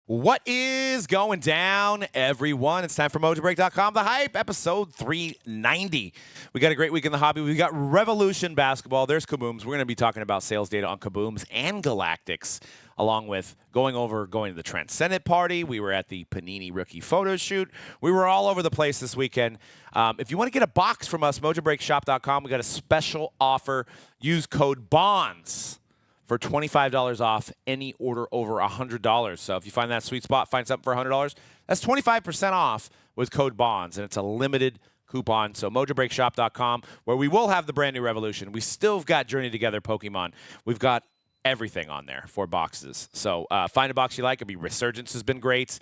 What is going down, everyone? It's time for Mojobreak.com, The Hype, episode 390. We got a great week in the hobby. We've got Revolution Basketball. There's Kabooms. We're going to be talking about sales data on Kabooms and Galactics, along with going to the Transcendent party. We were at the Panini rookie photo shoot. We were all over the place this weekend. If you want to get a box from us, MojobreakShop.com, we got a special offer. Use code BONDS for $25 off any order over $100. So if you find that sweet spot, find something for $100, that's 25% off with code BONDS, and it's a limited coupon. So MojobreakShop.com, where we will have the brand new Revolution. We still have got Journey Together Pokemon. We've got everything on there for boxes. So find a box you like. It'll be Resurgence has been great.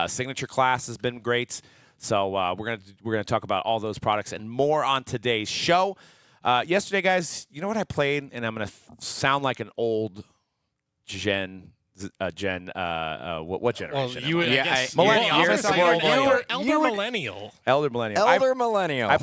Signature Class has been great. So we're gonna talk about all those products and more on today's show. Yesterday, guys, you know what I played? And I'm going to sound like an old what generation? Well, you would, I? I guess, Millennial. Elder millennial. Elder millennial. Elder millennial. I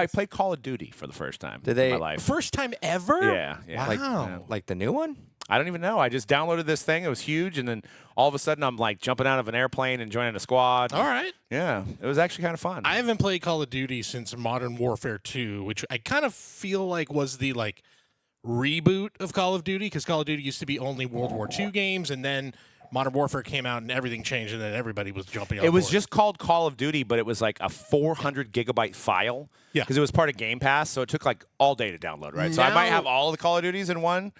played Call of Duty for the first time in my life. First time ever? Yeah. Wow. Like the new one? I don't even know. I just downloaded this thing. It was huge, and then all of a sudden, I'm like jumping out of an airplane and joining a squad. All right. Yeah, it was actually kind of fun. I haven't played Call of Duty since Modern Warfare 2, which I kind of feel like was the reboot of Call of Duty, because Call of Duty used to be only World War II games, and then Modern Warfare came out and everything changed, and then everybody was jumping on It was board. just called Call of Duty, but it was like a 400 gigabyte file. Yeah. Because it was part of Game Pass, so it took like all day to download, right? So I might have all the Call of Duties in one,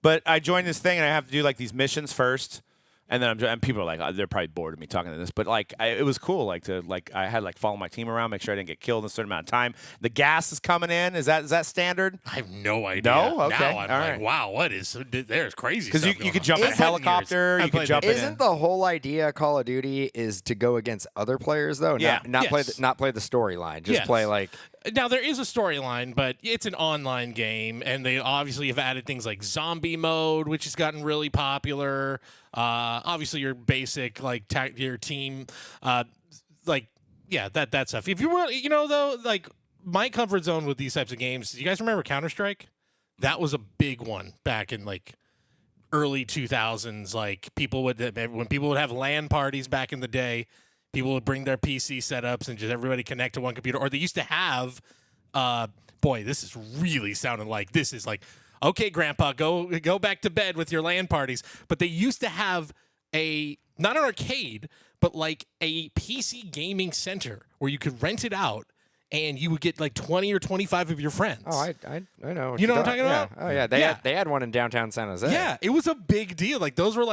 but I joined this thing and I have to do like these missions first. And then and people are like, they're probably bored of me talking to this, but it was cool. I had follow my team around, make sure I didn't get killed in a certain amount of time. The gas is coming in. Is that standard? I have no idea. No? Okay. Now I'm all like, right. wow, what is? There's crazy. Because you could jump in a helicopter. You could jump in. Isn't the whole idea of Call of Duty is to go against other players though? Yeah. Not play the storyline. Just play like. Now, there is a storyline, but it's an online game, and they obviously have added things like zombie mode, which has gotten really popular. Obviously, your basic, your team, that stuff. If you were, though, my comfort zone with these types of games, you guys remember Counter-Strike? That was a big one back in, early 2000s. When people would have LAN parties back in the day, people would bring their PC setups and just everybody connect to one computer. Or they used to have, this is really sounding like this is like, okay, Grandpa, go back to bed with your LAN parties. But they used to have not an arcade, but like a PC gaming center where you could rent it out. And you would get 20 or 25 of your friends. Oh, I know. You know what I'm talking about? Oh yeah, they had one in downtown San Jose. Yeah, it was a big deal. Those were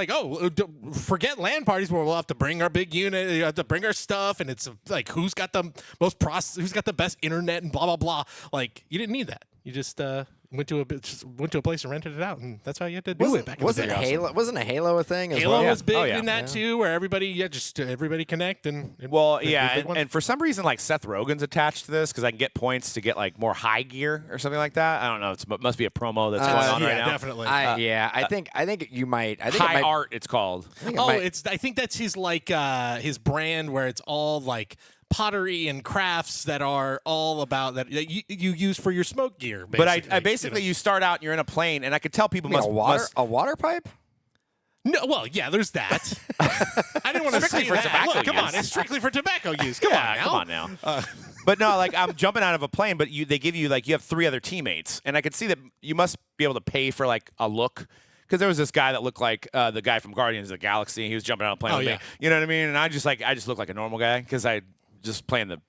forget LAN parties where we'll have to bring our big unit, you have to bring our stuff, and it's who's got the most who's got the best internet and blah blah blah. You didn't need that. You just went to a place and rented it out, and that's how you had to do it back in the day. Wasn't Halo a thing as Halo well? was big in that too, where everybody connect and for some reason Seth Rogen's attached to this because I can get points to get more high gear or something like that. I don't know. It must be a promo that's going on right now. Definitely. I think you might. I think High Art, it's called. I think that's his his brand where it's all pottery and crafts that are all about that you use for your smoke gear. Basically. But I basically you start out and you're in a plane, and I could tell people a water pipe. No, well, yeah, there's that. I didn't want to say for that. tobacco Look, come use. on, it's strictly for tobacco use. Come on now. But no, I'm jumping out of a plane, but they give you you have 3 other teammates, and I could see that you must be able to pay for a look. Because there was this guy that looked like the guy from Guardians of the Galaxy. And he was jumping out of a plane with me. You know what I mean? And I just look like a normal guy because I just playing the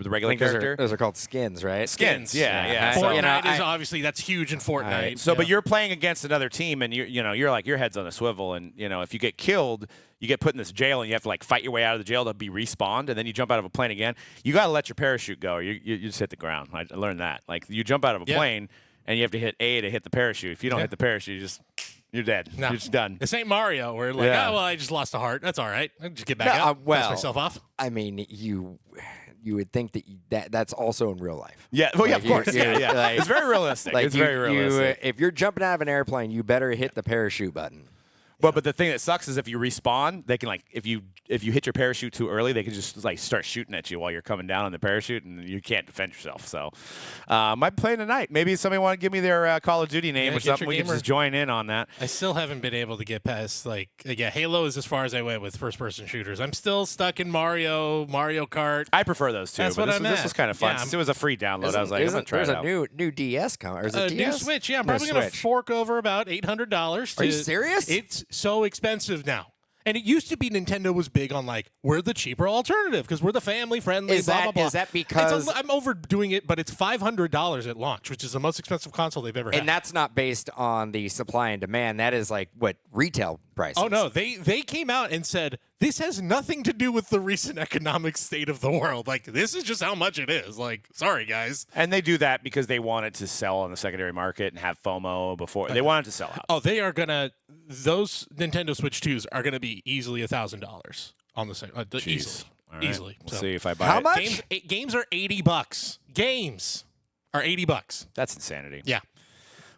regular character. Those are called skins, right? Skins, yeah. Fortnite is obviously that's huge in Fortnite. Right. So, but you're playing against another team, and you're your head's on a swivel, and if you get killed, you get put in this jail, and you have to fight your way out of the jail to be respawned, and then you jump out of a plane again. You got to let your parachute go, or you just hit the ground. I learned that. You jump out of a plane, and you have to hit A to hit the parachute. If you don't hit the parachute, you're dead. No. You're just done. This ain't Mario. Where I just lost a heart. That's all right. I'll just get back up. Dust myself off. I mean, you would think that's also in real life. Yeah. Well, of course. Yeah. It's very realistic. It's very realistic. If you're jumping out of an airplane, you better hit the parachute button. But the thing that sucks is if you respawn, they can like if you hit your parachute too early, they can just like start shooting at you while you're coming down on the parachute, and you can't defend yourself. So, might play tonight. Maybe somebody want to give me their Call of Duty name or something. We can just join in on that. I still haven't been able to get past Halo is as far as I went with first-person shooters. I'm still stuck in Mario Kart. I prefer those too. That's but what this was kind of fun. Yeah, Since it was a free download, I was like, I'm gonna try it out. There's a new DS coming. Or is it DS? New Switch. Yeah, I'm probably going to fork over about $800. Are you serious? It's so expensive now. And it used to be Nintendo was big on like, we're the cheaper alternative because we're the family-friendly, blah, blah, blah. Is that because... I'm overdoing it, but it's $500 at launch, which is the most expensive console they've ever had. And that's not based on the supply and demand. That is like what retail prices. Oh, no. They came out and said, this has nothing to do with the recent economic state of the world. Like, this is just how much it is. Like, sorry, guys. And they do that because they want it to sell on the secondary market and have FOMO before. They want it to sell out. Oh, they are going to – those Nintendo Switch 2s are going to be easily $1,000 on the site. Easily. Right. Easily. We'll see if I buy How it. much? Games are $80. Games are $80. That's insanity. Yeah.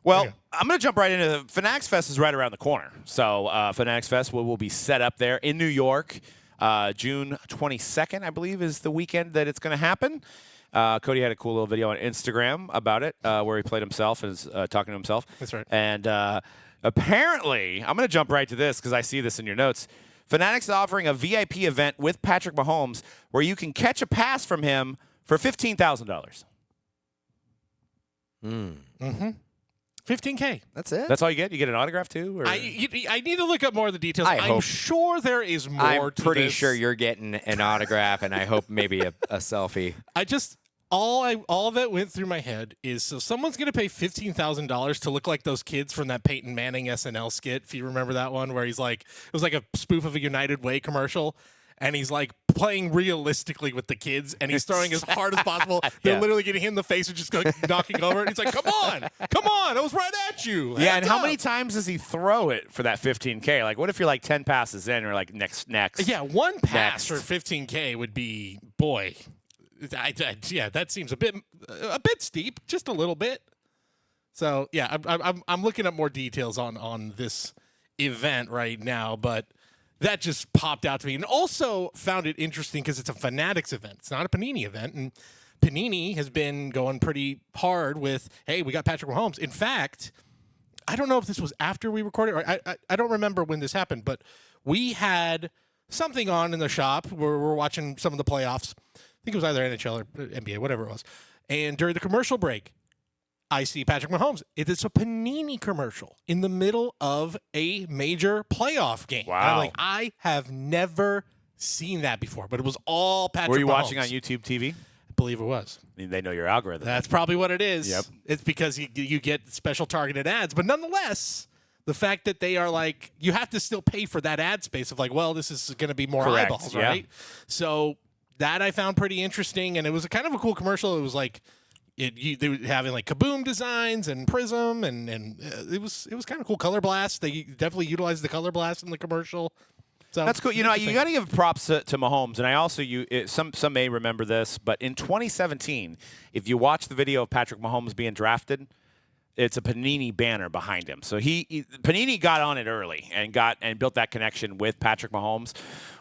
Well, Yeah. I'm going to jump right into the Fanatics Fest is right around the corner. So Fanatics Fest will be set up there in New York. June 22nd, I believe, is the weekend that it's going to happen. Cody had a cool little video on Instagram about it where he played himself and is talking to himself. That's right. And apparently, I'm going to jump right to this because I see this in your notes. Fanatics is offering a VIP event with Patrick Mahomes where you can catch a pass from him for $15,000. Mm-hmm. $15K. That's it? That's all you get? You get an autograph too? Or? I need to look up more of the details. I'm sure there is more I'm to this. pretty sure you're getting an autograph, and I hope maybe a selfie. All that went through my head is so someone's going to pay $15,000 to look like those kids from that Peyton Manning SNL skit, if you remember that one, where he's like, it was like a spoof of a United Way commercial, and he's like playing realistically with the kids, and he's throwing as hard as possible. They're literally getting him in the face and just knocking over, and he's like, come on, I was right at you. Yeah, and how many times does he throw it for that $15K? Like, what if you're like 10 passes in or like next? Yeah, one pass for $15K would be, boy. Yeah, that seems a bit steep, just a little bit. So yeah, I'm looking up more details on this event right now, but that just popped out to me, and also found it interesting because it's a Fanatics event. It's not a Panini event, and Panini has been going pretty hard with, hey, we got Patrick Mahomes. In fact, I don't know if this was after we recorded, or I don't remember when this happened, but we had something on in the shop where we're watching some of the playoffs. I think it was either NHL or NBA, whatever it was. And during the commercial break, I see Patrick Mahomes. It's a Panini commercial in the middle of a major playoff game. Wow. And I'm like, I have never seen that before, but it was all Patrick Mahomes. Were you watching on YouTube TV? I believe it was. I mean, they know your algorithm. That's probably what it is. Yep. It's because you get special targeted ads. But nonetheless, the fact that they are like, you have to still pay for that ad space of like, well, this is going to be more Correct. eyeballs, Yeah. right? So that I found pretty interesting, and it was kind of a cool commercial. It was like they were having like Kaboom designs and Prism, and it was kind of cool. Color Blast. They definitely utilized the Color Blast in the commercial. So that's cool. You know, you got to give props to Mahomes, and I also some may remember this, but in 2017, if you watch the video of Patrick Mahomes being drafted, it's a Panini banner behind him. So Panini got on it early and built that connection with Patrick Mahomes,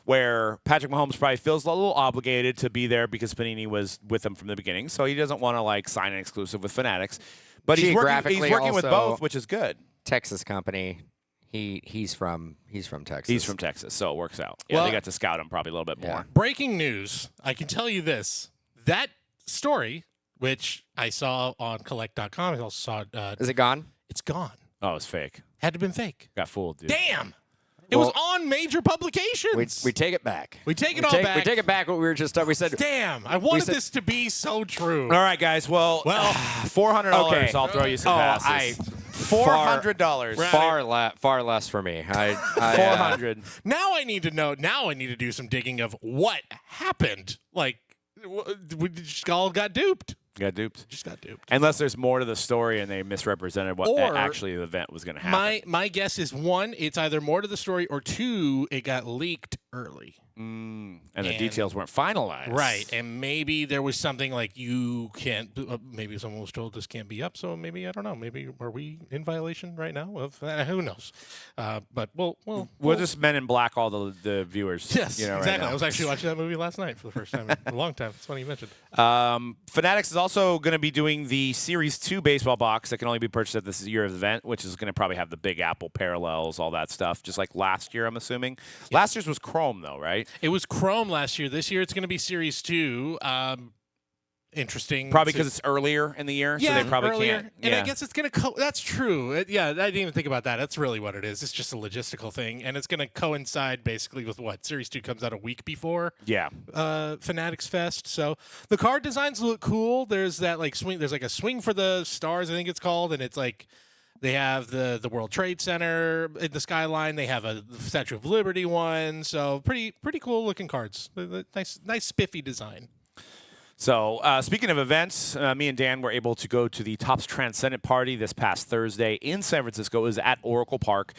where Patrick Mahomes probably feels a little obligated to be there because Panini was with him from the beginning. So he doesn't want to like sign an exclusive with Fanatics, but he's working with both, which is good. Texas company. He's from Texas. He's from Texas, so it works out. Yeah, they got to scout him probably a little bit more. Breaking news. I can tell you this. That story, which I saw on collect.com, I also saw Is it gone? It's gone. Oh, it's fake. Had to have been fake. Got fooled, dude. Damn. It was on major publications. We take it back. We take it all back. We take it back what we were just we said. Damn. I wanted this to be so true. All right, guys. Well, $400. Okay. I'll throw you some passes. $400. Far less for me. $400. Now I need to know. Now I need to do some digging of what happened. Like, we just all got duped. Got duped. Just got duped. Unless there's more to the story and they misrepresented what Or actually the event was going to happen. My guess is, one, it's either more to the story, or two, it got leaked early. And the details weren't finalized. Right, and maybe there was something like you can't. Maybe someone was told this can't be up, so maybe I don't know. Maybe are we in violation right now of that? Who knows? But we'll just Men in Black all the viewers. Yes, right exactly. now. I was actually watching that movie last night for the first time in a long time. It's funny you mentioned. Fanatics is also going to be doing the Series 2 baseball box that can only be purchased at this year's event, which is going to probably have the Big Apple parallels, all that stuff, just like last year, I'm assuming. Yep. Last year's was Chrome, though, right? It was Chrome last year. This year it's going to be Series 2. Interesting. Probably because it's earlier in the year, so they probably earlier. can't. And I guess it's going to that's true. I didn't even think about that. That's really what it is. It's just a logistical thing, and it's going to coincide basically with what? Series 2 comes out a week before Fanatics Fest. So the card designs look cool. There's that like swing. There's like a swing for the stars, I think it's called, and it's like they have the World Trade Center in the skyline. They have a Statue of Liberty one. So pretty cool looking cards. Nice spiffy design. So, speaking of events, me and Dan were able to go to the Topps Transcendent party this past Thursday in San Francisco. It was at Oracle Park.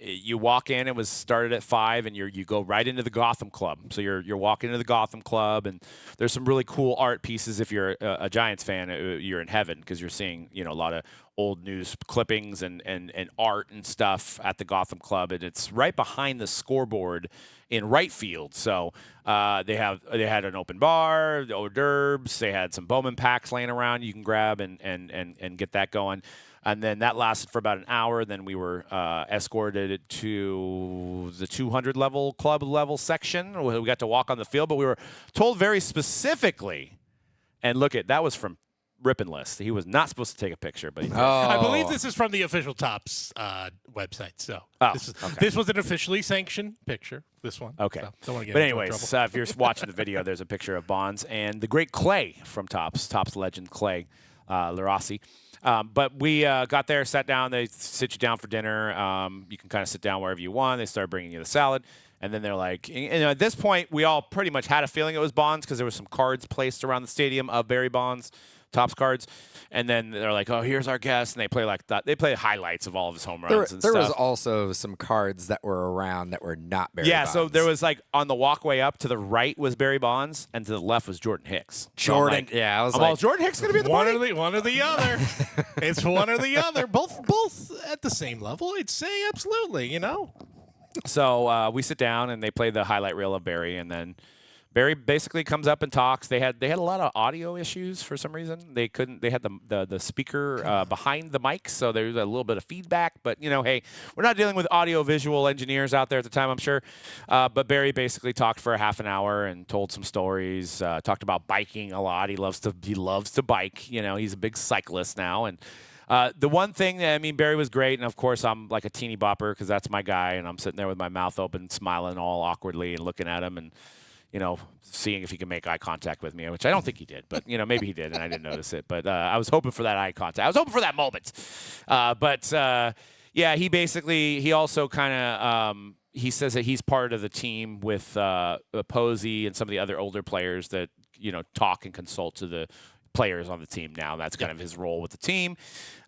You walk in, it was started at 5, and you go right into the Gotham Club. So you're walking into the Gotham Club, and there's some really cool art pieces. If you're a Giants fan, you're in heaven because you're seeing a lot of old news clippings and art and stuff at the Gotham Club, and it's right behind the scoreboard in right field. So they had an open bar, the hors d'oeuvres, they had some Bowman packs laying around you can grab and get that going. And then that lasted for about an hour. Then we were escorted to the 200 level club level section. We got to walk on the field, but we were told very specifically, and look at that was from Rippin' List. He was not supposed to take a picture, but he did. I believe this is from the official Topps website. So this was an officially sanctioned picture. This one. Okay. So don't want to get but into anyways, trouble. if you're watching the video, there's a picture of Bonds and the great Clay from Topps legend Clay Larossi. But we got there, sat down. They sit you down for dinner. You can kind of sit down wherever you want. They start bringing you the salad. And then they're like, at this point, we all pretty much had a feeling it was Bonds because there were some cards placed around the stadium of Barry Bonds. Topps cards, and then they're like, "Oh, here's our guest," and they play like that. They play highlights of all of his home runs and stuff. There was also some cards that were around that were not Barry Bonds. So there was like on the walkway up to the right was Barry Bonds, and to the left was Jordan Hicks. Jordan, so I was like, Jordan Hicks gonna be in the party? One or the other. It's one or the other. Both at the same level. I'd say absolutely. So we sit down and they play the highlight reel of Barry, and then Barry basically comes up and talks. They had a lot of audio issues for some reason. They had the speaker behind the mic, so there was a little bit of feedback. But hey, we're not dealing with audio visual engineers out there at the time, I'm sure. But Barry basically talked for a half an hour and told some stories. Talked about biking a lot. He loves to bike. He's a big cyclist now. And the one thing Barry was great, and of course I'm like a teeny bopper because that's my guy, and I'm sitting there with my mouth open, smiling all awkwardly and looking at him and seeing if he can make eye contact with me, which I don't think he did, but, maybe he did and I didn't notice it. But I was hoping for that eye contact. I was hoping for that moment. He also kind of, he says that he's part of the team with Posey and some of the other older players that, talk and consult to the players on the team now. That's kind of his role with the team.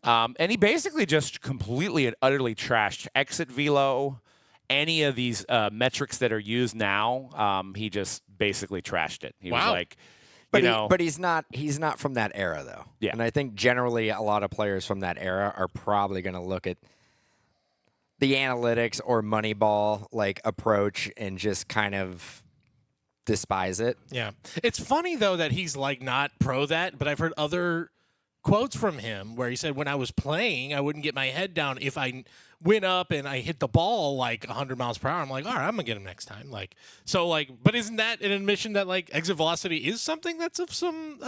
And he basically just completely and utterly trashed exit velo, any of these metrics that are used now. He just basically trashed it. He was like, but he's not from that era though. Yeah. And I think generally a lot of players from that era are probably going to look at the analytics or Moneyball like approach and just kind of despise it. Yeah. It's funny though that he's like not pro that, but I've heard other quotes from him where he said, when I was playing, I wouldn't get my head down if I went up and I hit the ball like 100 miles per hour. I'm like, all right, I'm gonna get him next time. But isn't that an admission that like exit velocity is something that's of some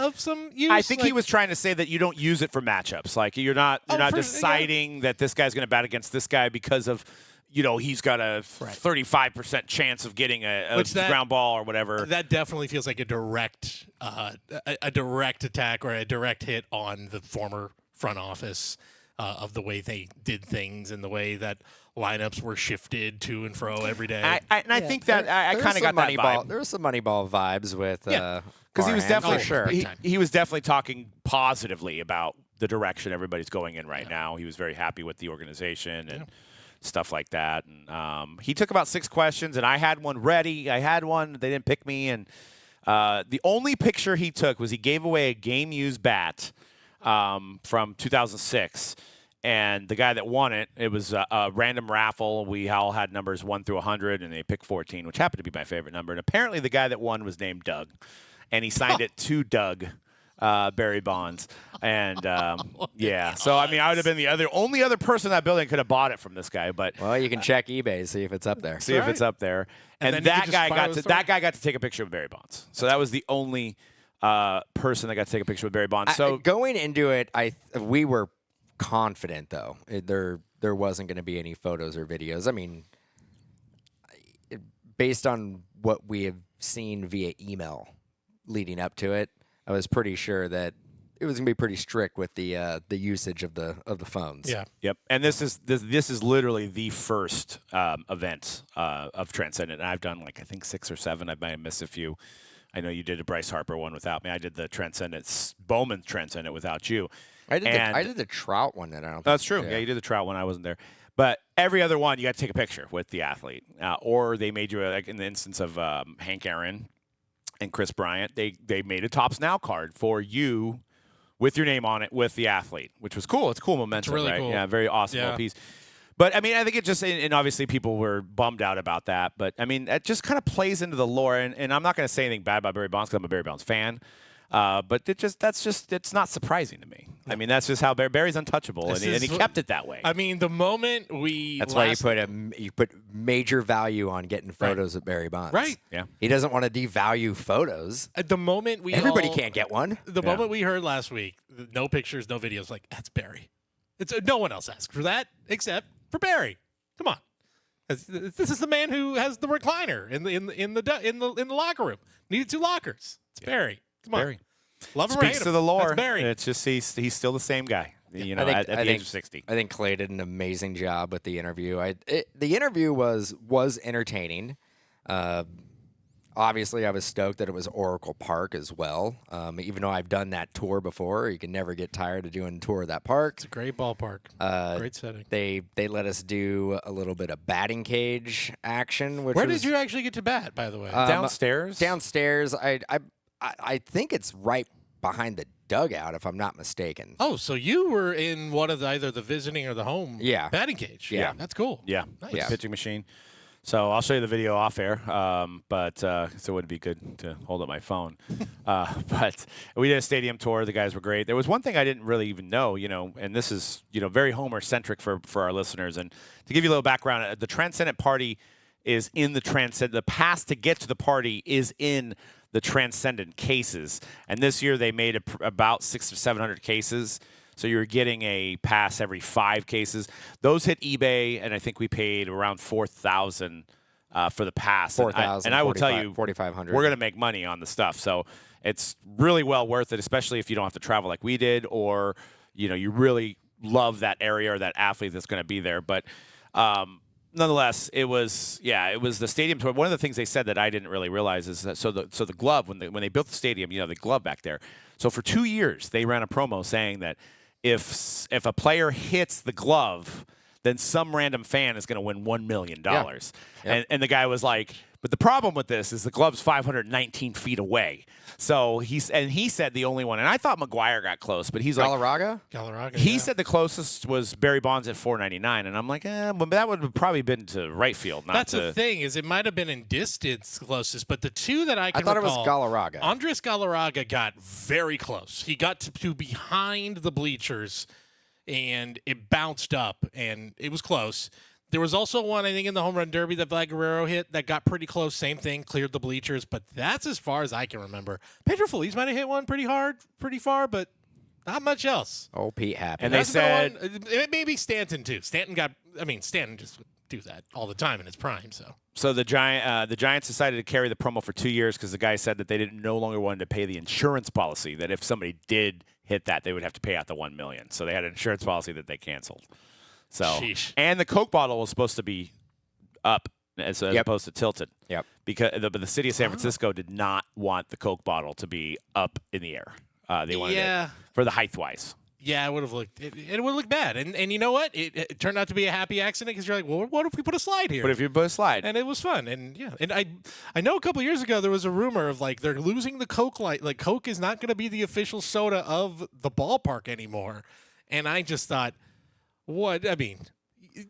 use? I think he was trying to say that you don't use it for matchups. Like you're not deciding that this guy's gonna bat against this guy because of he's got a 35% chance of getting a ground ball or whatever. That definitely feels like a direct attack or a direct hit on the former front office of the way they did things and the way that lineups were shifted to and fro every day. I think that I kind of got that vibe. There was some Moneyball vibes with because he was definitely he was definitely talking positively about the direction everybody's going in right now. He was very happy with the organization and stuff like that. And he took about 6 questions, and I had one ready. I had one. They didn't pick me, and the only picture he took was he gave away a game-used bat from 2006. And the guy that won it, it was a random raffle. We all had numbers 1 through 100, and they picked 14, which happened to be my favorite number. And apparently the guy that won was named Doug, and he signed it to Doug, Barry Bonds. And, yeah. So, I mean, I would have been the only other person in that building could have bought it from this guy. But Well, you can check eBay, see if it's up there. see if it's up there. And And then you that could guy just got to take a picture with Barry Bonds. So that was the only person that got to take a picture with Barry Bonds. So Going into it, we were confident, though. There wasn't going to be any photos or videos. I mean, based on what we have seen via email leading up to it, I was pretty sure that it was going to be pretty strict with the usage of the phones. Yeah. Yep, and this is literally the first event of Transcendent. And I've done I think 6 or 7. I might have missed a few. I know you did a Bryce Harper one without me. I did the Bowman Transcendent without you. I did the Trout one, and I don't. That's true. Yeah, you did the Trout one. I wasn't there. But every other one, you got to take a picture with the athlete, or they made you in the instance of Hank Aaron and Chris Bryant, they made a Topps Now card for you with your name on it with the athlete, which was cool. It's cool momentum, really right? cool. Yeah, very awesome little piece. But, I mean, I think it just – and obviously people were bummed out about that. But, I mean, it just kind of plays into the lore. And I'm not going to say anything bad about Barry Bonds because I'm a Barry Bonds fan. But it's not surprising to me. I mean, that's just how Barry's untouchable, and he kept it that way. I mean, the moment That's why you put major value on getting photos of Barry Bonds. Right. Yeah. He doesn't want to devalue photos. At the moment Everybody can't get one. The moment we heard last week, no pictures, no videos, that's Barry. It's no one else asked for that except for Barry. Come on. This is the man who has the recliner in the locker room. Needed 2 lockers. It's Barry. Come on. Barry. Love him or hate Speaks him. to the lore. That's Barry. It's just he's still the same guy, at the age of 60. I think Clay did an amazing job with the interview. The interview was entertaining. Obviously, I was stoked that it was Oracle Park as well. Even though I've done that tour before, you can never get tired of doing a tour of that park. It's a great ballpark. Great setting. They let us do a little bit of batting cage action. Where did you actually get to bat, by the way? Downstairs? Downstairs. I think it's right behind the dugout, if I'm not mistaken. Oh, so you were in one of either the visiting or the home batting cage. Yeah. That's cool. Yeah. Nice. With the pitching machine. So I'll show you the video off air, but so it would be good to hold up my phone. But we did a stadium tour. The guys were great. There was one thing I didn't really even know, and this is, very Homer-centric for our listeners. And to give you a little background, the Transcendent party is in the Transcendent. The pass to get to the party is in the Transcendent cases. And this year they made about 600 or 700 cases. So you're getting a pass every 5 cases. Those hit eBay, and I think we paid around $4,000 for the pass. $4,000. And I will tell you, $4,500. we're going to make money on the stuff. So it's really well worth it, especially if you don't have to travel like we did, or you really love that area or that athlete that's going to be there. But nonetheless, it was the stadium tour. One of the things they said that I didn't really realize is that the glove, when they built the stadium, the glove back there. So for 2 years they ran a promo saying that if a player hits the glove, then some random fan is going to win $1 million. Yep. And the guy was like, but the problem with this is the glove's 519 feet away. So he said the only one, and I thought McGuire got close, but he's Galarraga? Galarraga. He said the closest was Barry Bonds at 499, and I'm like, but that would have probably been to right field. That's the thing, is it might have been in distance closest, but the two that I thought recall, it was Galarraga. Andres Galarraga got very close. He got to behind the bleachers, and it bounced up, and it was close. There was also one, I think, in the home run derby that Vlad Guerrero hit that got pretty close. Same thing, cleared the bleachers, but that's as far as I can remember. Pedro Feliz might have hit one pretty hard, pretty far, but not much else. Oh, Pete Happy. And they said maybe Stanton too. Stanton just would do that all the time in his prime. So the Giants decided to carry the promo for 2 years because the guy said that they no longer wanted to pay the insurance policy. That if somebody did hit that, they would have to pay out the $1 million. So they had an insurance policy that they canceled. So Sheesh. And the Coke bottle was supposed to be up as opposed to tilted. Yep. Because the city of San Francisco did not want the Coke bottle to be up in the air. They wanted it for the height wise. Yeah, it would have looked. It would have looked bad, and you know what? It turned out to be a happy accident because you're like, well, what if we put a slide here? But if you put a slide, And it was fun, and yeah, and I know a couple years ago there was a rumor of like they're losing the Coke light, like Coke is not going to be the official soda of the ballpark anymore, and I just thought, what? I mean,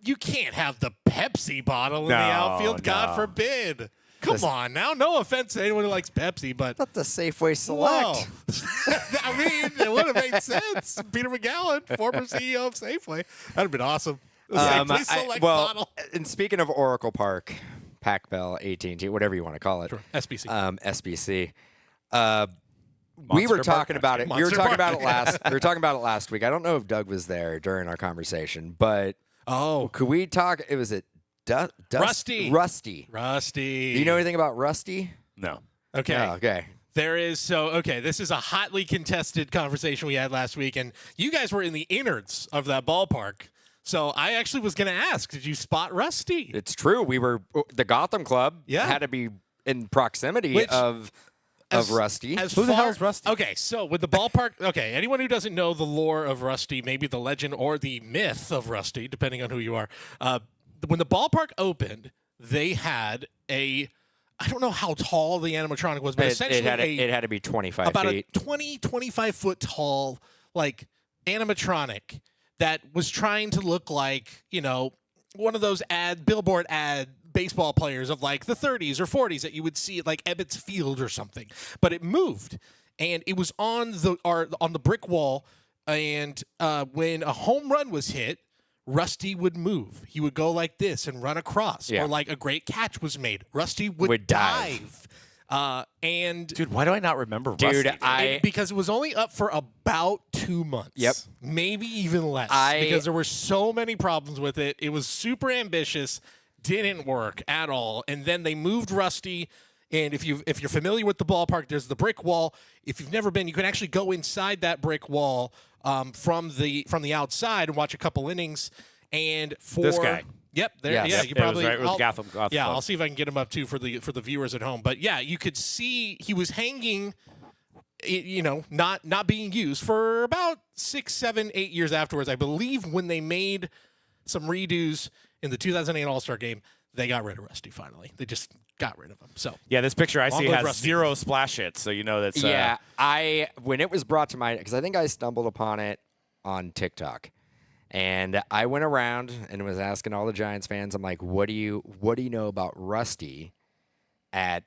you can't have the Pepsi bottle in the outfield, God forbid. Come on now, no offense to anyone who likes Pepsi, but Not the Safeway Select. whoa. I mean, it would have made sense. Peter McGowan, former CEO of Safeway, that'd have been awesome. The Safeway Select bottle. And speaking of Oracle Park, Pac Bell, AT&T, whatever you want to call it, Sure. SBC. SBC. We Monster were talking Park? about it. We were Monster talking Park. about it last. We were talking about it last week. I don't know if Doug was there during our conversation, but could we talk? It was Rusty. Rusty. Rusty. Do you know anything about Rusty? no. Okay. Oh, okay. There is this is a hotly contested conversation we had last week, and you guys were in the innards of that ballpark. So I actually was going to ask, did you spot Rusty? It's true. We were the Gotham Club. Yeah. Had to be in proximity of Rusty. Who the hell is Rusty? Okay, so with the ballpark, anyone who doesn't know the lore of Rusty, maybe the legend or the myth of Rusty, depending on who you are, when the ballpark opened, they had I don't know how tall the animatronic was, but essentially it had to be 25 about feet. a 25 foot tall like animatronic that was trying to look like, one of those billboard ad baseball players of like the 30s or 40s that you would see at like Ebbets Field or something. But it moved, and it was on the brick wall, and when a home run was hit, Rusty would move. He would go like this and run across. Yeah. Or like a great catch was made. Rusty would dive. And Dude, why do I not remember Rusty? because it was only up for about 2 months. Yep. Maybe even less. Because there were so many problems with it. It was super ambitious, didn't work at all. And then they moved Rusty. And if you're familiar with the ballpark, there's the brick wall. If you've never been, you can actually go inside that brick wall from the outside and watch a couple innings. And for This guy. Yep, there. Yes. Yeah, Yep, you it was probably. right. It was I'll- Gotham yeah, Club. I'll see if I can get him up too for the viewers at home. But yeah, you could see he was hanging, not being used for about 6, 7, 8 years afterwards. I believe when they made some redos in the 2008 All-Star Game, they got rid of Rusty finally. They just got rid of him. So Yeah, this picture I Long see live has Rusty. 0 splash hits, so you know that's Yeah, when it was brought to mind, because I think I stumbled upon it on TikTok, and I went around and was asking all the Giants fans, I'm like, what do you know about Rusty at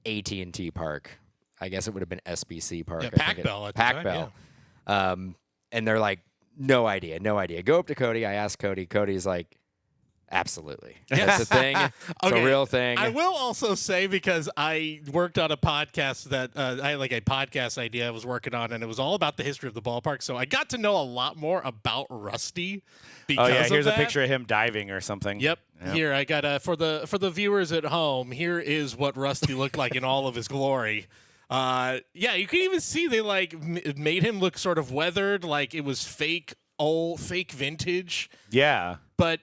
AT&T Park? I guess it would have been SBC Park. Yeah, I think Pac-Bell at the Pac time, Bell. And they're like, no idea. Go up to Cody. I asked Cody. Cody's like, absolutely. That's a thing. It's Okay, a real thing. I will also say, because I worked on a podcast that I had like a podcast idea I was working on, and it was all about the history of the ballpark. So I got to know a lot more about Rusty. Because Oh yeah, of here's a that. picture of him diving or something. Yep. Here I got for the viewers at home. Here is what Rusty looked like in all of his glory. Yeah, you can even see they made him look sort of weathered, like it was fake vintage. Yeah. But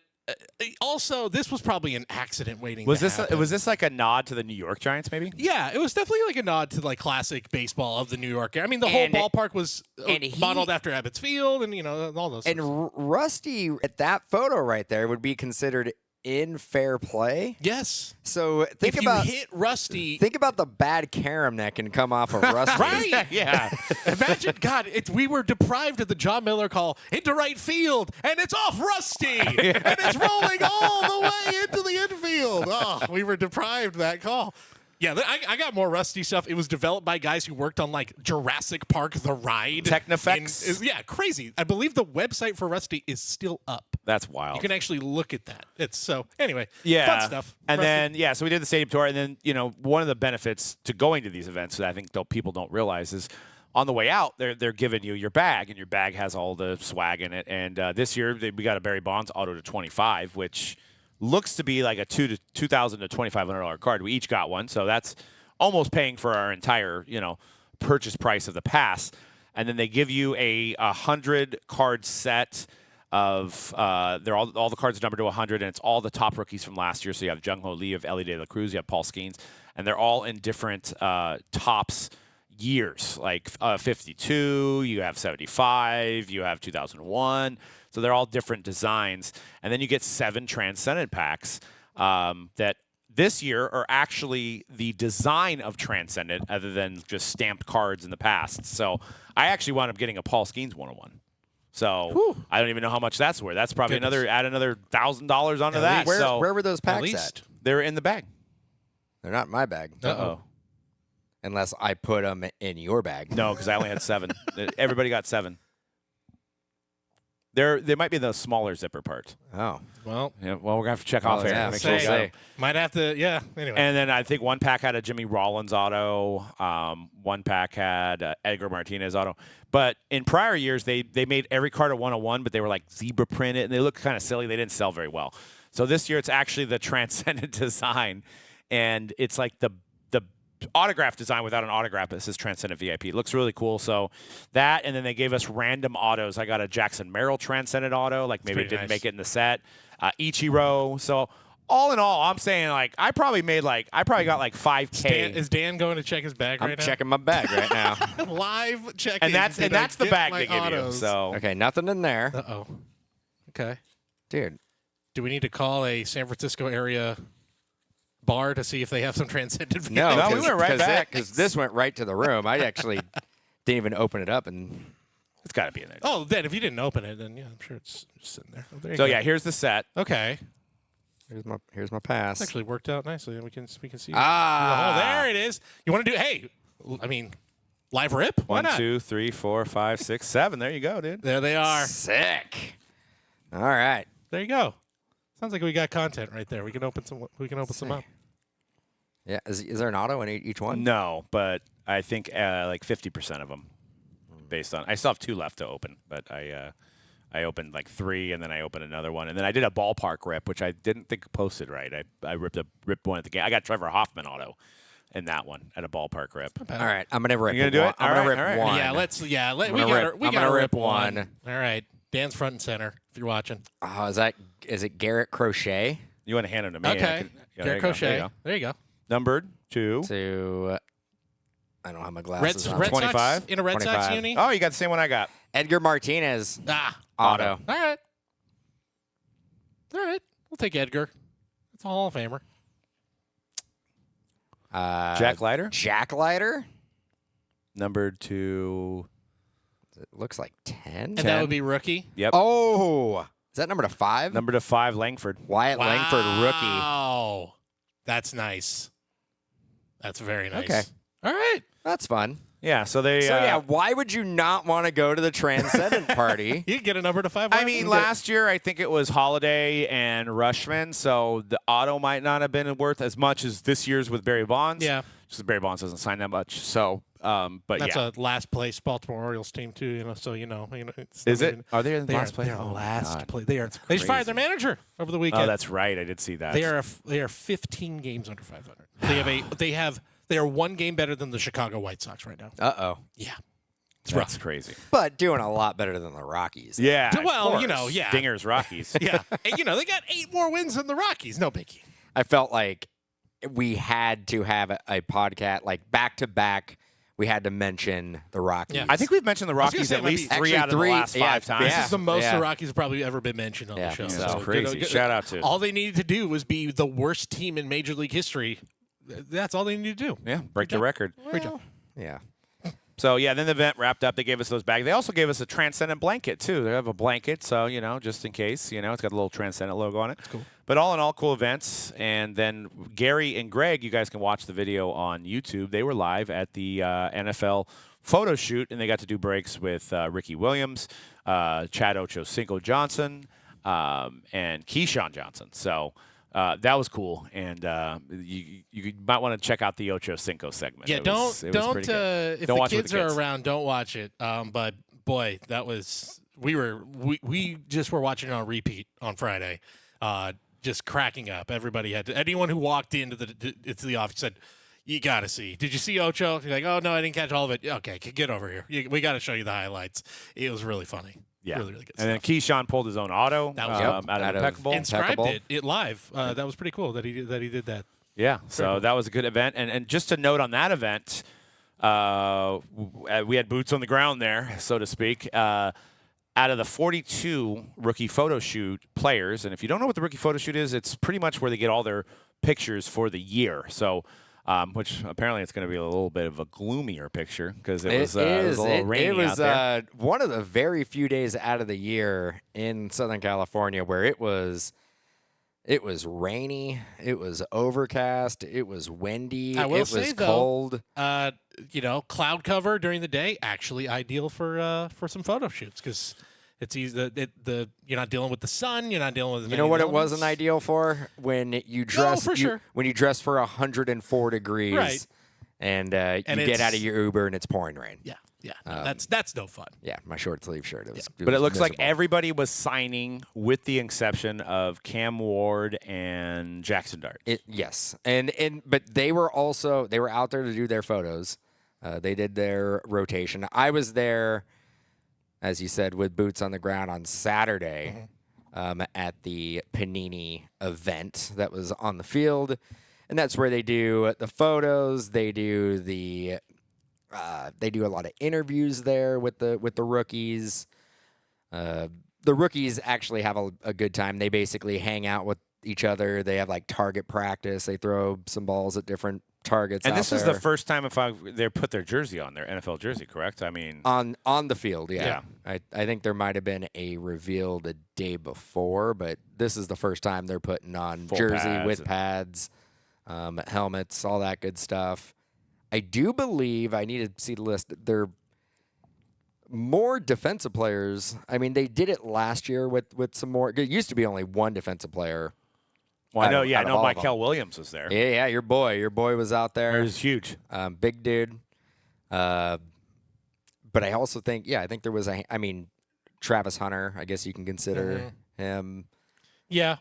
also, this was probably an accident waiting. Was to this happen. was this like a nod to the New York Giants maybe? Yeah, it was definitely like a nod to like classic baseball of the New York area. I mean, the whole And- ballpark was and he- modeled after Ebbets Field, and all those. And things. Rusty at that photo right there would be considered in fair play. Yes, So think if about you hit Rusty. think about the bad carom that can come off of Rusty. Right. Yeah. Imagine, God, we were deprived of the John Miller call into right field, and it's off Rusty, and it's rolling all the way into the infield. Oh, we were deprived of that call. Yeah, I got more Rusty stuff. It was developed by guys who worked on like Jurassic Park: The Ride. Technifex? Yeah, crazy. I believe the website for Rusty is still up. That's wild. You can actually look at that. Anyway, Yeah. fun stuff. And Rusty. then, so we did the stadium tour. And then, one of the benefits to going to these events that I think people don't realize is on the way out, they're giving you your bag, and your bag has all the swag in it. And this year, we got a Barry Bonds auto to 25, which looks to be like a $2,000 to $2,500 card. We each got one. So that's almost paying for our entire, purchase price of the pass. And then they give you a 100 card set of they're all the cards are numbered to 100, and it's all the top rookies from last year. So you have Jung Ho Lee, you have Ellie De La Cruz, you have Paul Skeens, and they're all in different Topps years, like 52, you have 75, you have 2001. So they're all different designs. And then you get 7 Transcendent packs that this year are actually the design of Transcendent other than just stamped cards in the past. So I actually wound up getting a Paul Skeens 101. So I don't even know how much that's worth. That's probably another $1,000 onto that. Where were those packs least. at? They're in the bag. They're not in my bag. Uh-oh. Unless I put them in your bag. No, because I only had 7. Everybody got 7. They might be the smaller zipper part. Oh. Well, Yeah, well, we're going to have to check off air. yeah, Make we'll sure we got see. it. might have to, yeah. Anyway. And then I think one pack had a Jimmy Rollins auto. One pack had Edgar Martinez auto. But in prior years, they made every card a 101, but they were like zebra printed, and they looked kind of silly. They didn't sell very well. So this year, it's actually the Transcendent design, and it's like the autograph design without an autograph that says Transcendent VIP. It looks really cool. So that, and then they gave us random autos. I got a Jackson Merrill Transcendent auto, like maybe it didn't make it in the set. Ichiro. So all in all, I'm saying like I probably got like $5K. Is Dan going to check his bag I'm right now? checking my bag right now. Live checking. and that's Did I the get bag my they give you. autos? So Okay, nothing in there. Uh-oh. Okay. Dude, Do we need to call a San Francisco area bar to see if they have some Transcendent? no, No, we went right back. because this went right to the room. I actually didn't even open it up, and it's got to be in there. Oh, then if you didn't open it, then yeah, I'm sure it's sitting there. Oh, there you So go. yeah, here's the set. Okay. here's my pass. It's actually worked out nicely. We can see. Ah. Oh, there it is. You want to do? Hey, I mean, live rip. Why 1, not? 2, 3, 4, 5, 6, 7. There you go, dude. There they are. Sick. All right. There you go. Sounds like we got content right there. We can open some. We can open some up. Yeah, is there an auto in each one? No, but I think like 50% of them, based on. I still have 2 left to open, but I opened like 3, and then I opened another one, and then I did a ballpark rip, which I didn't think posted right. I ripped one at the game. I got Trevor Hoffman auto in that one at a ballpark rip. All right, I'm gonna rip. You gonna do it? I'm all gonna right, rip all right. one. Yeah, let's. Yeah, I'm we gonna got. rip- We I'm got gonna to rip rip one. one. All right, Dan's front and center. If you're watching. Oh, is it Garrett Crochet? You want to hand them to me? Okay. Garrett Crochet. There you go. Numbered 2. To I don't have my glasses on. Red 25? Sox in a Red Sox 25. uni. Oh, you got the same one I got. Edgar Martinez Ah. auto. All right. All right. We'll take Edgar. That's a Hall of Famer. Jack Leiter. Jack Leiter. Numbered 2. It looks like 10. And that would be rookie. Yep. Oh, is that number to 5? Number to 5, Langford. Wyatt Langford rookie. Wow. That's nice. That's very nice. Okay. All right. That's fun. Yeah, so they. So yeah, why would you not want to go to the Transcendent party? You can get a number to 5. I mean, last year I think it was Holiday and Rushman, so the auto might not have been worth as much as this year's with Barry Bonds. Yeah. Just Barry Bonds doesn't sign that much. So, but That's yeah. a last place Baltimore Orioles team too. You know, so it's Is not it? even- Are they in the They last are, place? they're Oh, last God. place. They are. They just fired their manager over the weekend. Oh, that's right. I did see that. They are 15 games under 500. They are 1 game better than the Chicago White Sox right now. Uh-oh. Yeah. It's That's rough. crazy. But doing a lot better than the Rockies. Yeah. Well, of you know, course. yeah. Dingers, Rockies. Yeah. And, they got 8 more wins than the Rockies. No biggie. I felt like we had to have a podcast, like back-to-back, we had to mention the Rockies. Yeah. I think we've mentioned the was gonna Rockies say at it might least be- 3 Actually, out of the 3, last yeah, 5 times. This Yeah. is the most Yeah. the Rockies have probably ever been mentioned on Yeah, the show. that's So, crazy. Shout out to. All they needed to do was be the worst team in Major League history. That's all they needed to do. Yeah, break the record. Great job. Yeah. So, yeah, then the event wrapped up. They gave us those bags. They also gave us a Transcendent blanket, too. They have a blanket, so, just in case. It's got a little Transcendent logo on it. That's cool. But all in all, cool events. And then Gary and Greg, you guys can watch the video on YouTube. They were live at the NFL photo shoot, and they got to do breaks with Ricky Williams, Chad Ochocinco Johnson, and Keyshawn Johnson. So that was cool, and you might want to check out the Ochocinco segment. Yeah, It was pretty good. if Don't the watch it with kids the are kids. around, don't watch it. But boy, that was we just were watching it on repeat on Friday, just cracking up. Everybody had to, anyone who walked into the office said, "You got to see. Did you see Ocho?" You're like, "Oh no, I didn't catch all of it." Okay, get over here. We got to show you the highlights. It was really funny. Yeah, really, really good and then stuff. Keyshawn pulled his own auto That was out Out of of- Impeccable. Inscribed Impeccable. it live. That was pretty cool that he did that. Yeah, so cool. that was a good event. And just a note on that event, we had boots on the ground there, so to speak. Out of the 42 rookie photo shoot players, and if you don't know what the rookie photo shoot is, it's pretty much where they get all their pictures for the year. So, which apparently it's going to be a little bit of a gloomier picture because it was a little rainy It was out there. one of the very few days out of the year in Southern California where it was rainy, it was overcast, it was windy, I will it say, was though, cold. Cloud cover during the day actually ideal for some photo shoots because it's easy. You're not dealing with the sun. You're not dealing with You know what it wasn't ideal for? When you dress sure. when you dress for 104 degrees, Right. and you And get out it's- of your Uber and it's pouring rain. Yeah. No, that's no fun. Yeah, my short sleeve shirt. But it looks like miserable. everybody was signing, with the exception of Cam Ward and Jackson Dart. Yes, but they were out there to do their photos. They did their rotation. I was there, as you said, with boots on the ground on Saturday at the Panini event that was on the field, and that's where they do the photos. They do they do a lot of interviews there with the rookies. The rookies actually have a good time. They basically hang out with each other. They have like target practice. They throw some balls at different targets. And out this is there. the first time they put their jersey on, their NFL jersey, correct? I mean, on the field. Yeah. I think there might have been a reveal the day before, but this is the first time they're putting on Full jersey pads. with pads, helmets, all that good stuff. I do believe I need to see the list. They're more defensive players. I mean, they did it last year with some more. It used to be only one defensive player. well, I know, out yeah, I of know all of them. Mikel Williams was there. Yeah, your boy was out It there. was huge. Big dude. But I also think, I think there was Travis Hunter, I guess you can consider him. Yeah.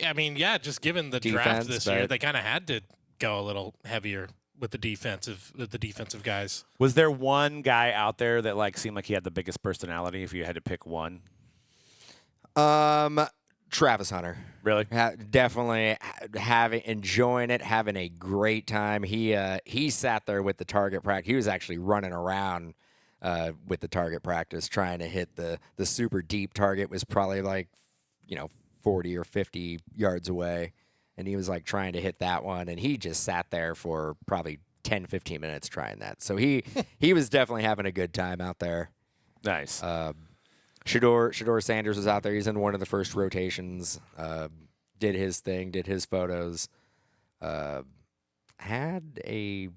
I mean, just given the draft Defense, this year, but- they kind of had to go a little heavier with the defensive guys. Was there one guy out there that seemed like he had the biggest personality? If you had to pick one, Travis Hunter. really? Definitely enjoying it, having a great time. He sat there with the target practice. He was actually running around with the target practice trying to hit the super deep target. Was probably 40 or 50 yards away, and he was trying to hit that one, and he just sat there for probably 10, 15 minutes trying that. So he was definitely having a good time out there. Nice. Shador Sanders was out there. He's in one of the first rotations. Did his thing, did his photos. Had a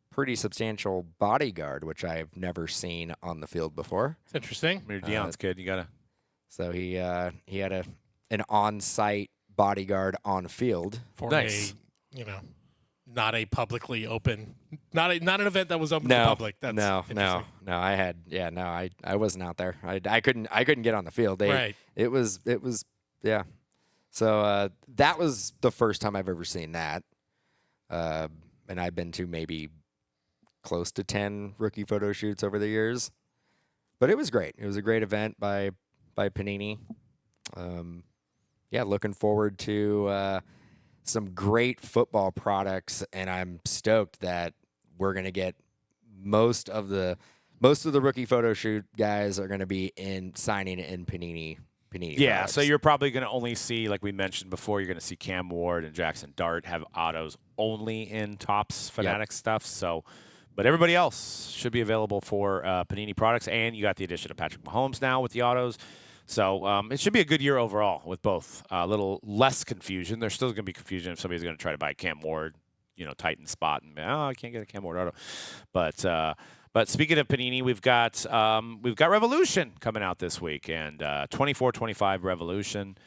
pretty substantial bodyguard, which I've never seen on the field before. It's interesting. You're Deion's kid. You gotta. So he had an on-site bodyguard on field. For Nice. not a publicly open, not an event that was open to the public. That's interesting. I wasn't out there. I couldn't get on the field. Right. It was yeah. So that was the first time I've ever seen that. And I've been to maybe close to 10 rookie photo shoots over the years. But it was great. It was a great event by Panini. Looking forward to some great football products, and I'm stoked that we're gonna get most of the rookie photo shoot guys are gonna be signing in Panini. Yeah, products. so you're probably going to only see, like we mentioned before, you're going to see Cam Ward and Jackson Dart have autos only in Topps Fanatic stuff. So, but everybody else should be available for Panini products, and you got the addition of Patrick Mahomes now with the autos. So it should be a good year overall with both. A little less confusion. There's still going to be confusion if somebody's going to try to buy Cam Ward, Titan spot, and I can't get a Cam Ward auto. But speaking of Panini, we've got Revolution coming out this week, and 24-25 Revolution.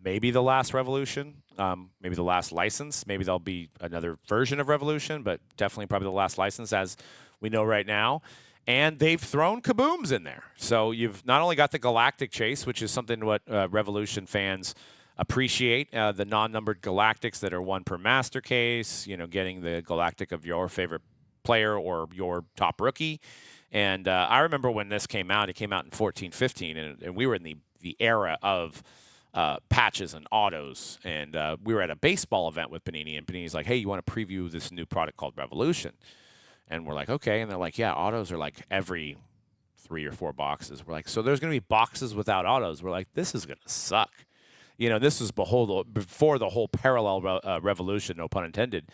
Maybe the last Revolution. Maybe the last license. Maybe there'll be another version of Revolution, but definitely probably the last license as we know right now. And they've thrown Kabooms in there. So you've not only got the Galactic Chase, which is something what Revolution fans appreciate, the non-numbered Galactics that are one per master case, getting the Galactic of your favorite player or your top rookie. And I remember when this came out, it came out in 14-15, and we were in the era of patches and autos. And we were at a baseball event with Panini, and Panini's like, hey, you want to preview this new product called Revolution? And we're like, okay. And they're like, yeah, autos are like every 3 or 4 boxes. We're like, so there's going to be boxes without autos. We're like, this is going to suck. This was before the whole parallel revolution, no pun intended.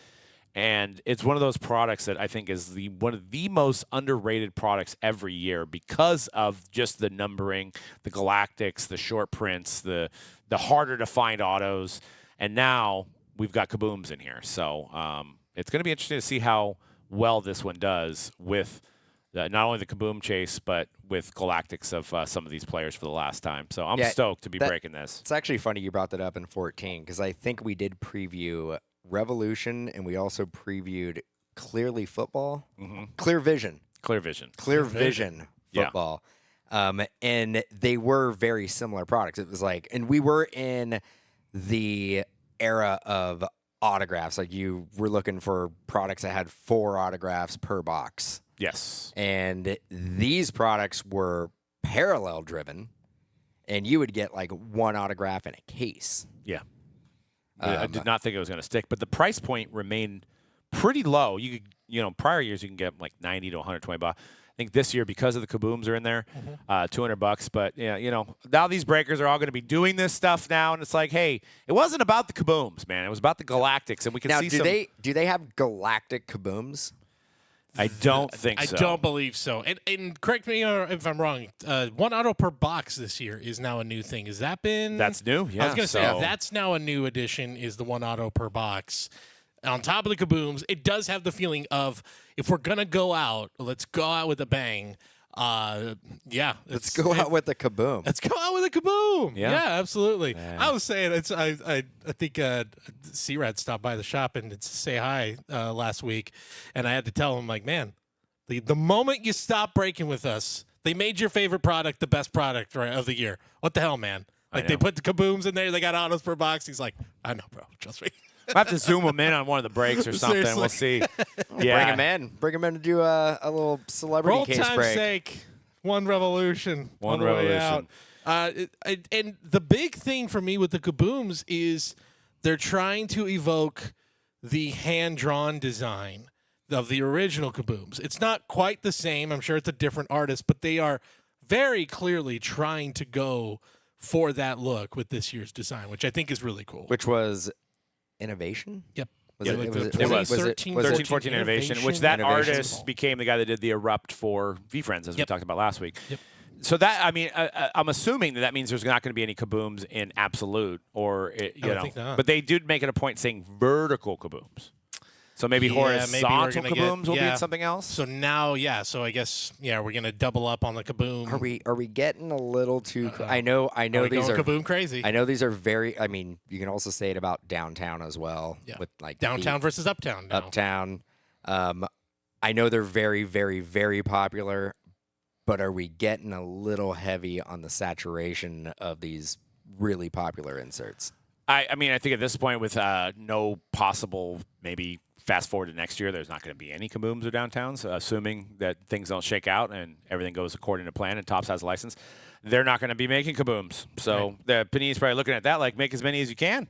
And it's one of those products that I think is one of the most underrated products every year because of just the numbering, the galactics, the short prints, the harder to find autos. And now we've got Kabooms in here. So it's going to be interesting to see how well this one does with not only the Kaboom chase, but with galactics of some of these players for the last time. So I'm stoked to be breaking this. It's actually funny you brought that up in 14 because I think we did preview Revolution, and we also previewed Clearly Football, Clear Vision Football, and they were very similar products. It was like, and we were in the era of autographs. Like you were looking for products that had 4 autographs per box. Yes, and these products were parallel driven, and you would get like 1 autograph in a case. Yeah. I did not think it was going to stick, but the price point remained pretty low. Prior years you can get like 90 to 120 bucks. I think this year, because of the Kabooms are in there, $200. But now these breakers are all going to be doing this stuff now, and it's like, hey, it wasn't about the Kabooms, man. It was about the Galactics, and we can now, see do they have galactic Kabooms? I don't think so. I don't believe so. And correct me if I'm wrong. 1 auto per box this year is now a new thing. Has that been? That's new. Yeah. I was going to say that's now a new addition. Is the 1 auto per box. On top of the Kabooms, it does have the feeling of if we're gonna go out, let's go out with a bang. Let's go out with a Kaboom. Let's go out with a Kaboom. Yeah. Yeah, absolutely. Yeah. I was saying I think C-Rad stopped by the shop and to say hi last week, and I had to tell him like, man, the moment you stop breaking with us, they made your favorite product the best product of the year. What the hell, man? Like they put the Kabooms in there, they got autos per box. He's like, I know, bro. Trust me. I have to zoom them in on one of the breaks or something. Seriously. We'll see. Yeah. Bring him in to do a little celebrity For old case time's break. sake, one revolution. One on the way revolution. out. And the big thing for me with the Kabooms is they're trying to evoke the hand-drawn design of the original Kabooms. It's not quite the same. I'm sure it's a different artist, but they are very clearly trying to go for that look with this year's design, which I think is really cool. Which was innovation? Yep. Was Yeah, it- like was the it- was it- 2013, was it- 13-14 Innovation, which that Innovation. artist became the guy that did the Erupt for V-Friends, as we Yep. talked about last week. Yep. So that, I mean, I'm assuming that means there's not going to be any Kabooms in Absolute, or I think not. But they did make it a point saying vertical Kabooms. So maybe Yeah, maybe we're horizontal gonna Kabooms will be yeah. in something else. So now, so I guess, we're going to double up on the Kaboom. Are we getting a little too? I know Are we these going are. Kaboom crazy. I know these are very. I mean, you can also say it about downtown as well. Yeah. With like Downtown versus uptown now. uptown. I know they're very, very, very popular, but are we getting a little heavy on the saturation of these really popular inserts? I mean, I think at this point, with no possible maybe fast forward to next year, there's not going to be any Kabooms or downtowns, assuming that things don't shake out and everything goes according to plan and Topps has a license. They're not going to be making Kabooms. So the Panini's probably looking at that like, make as many as you can.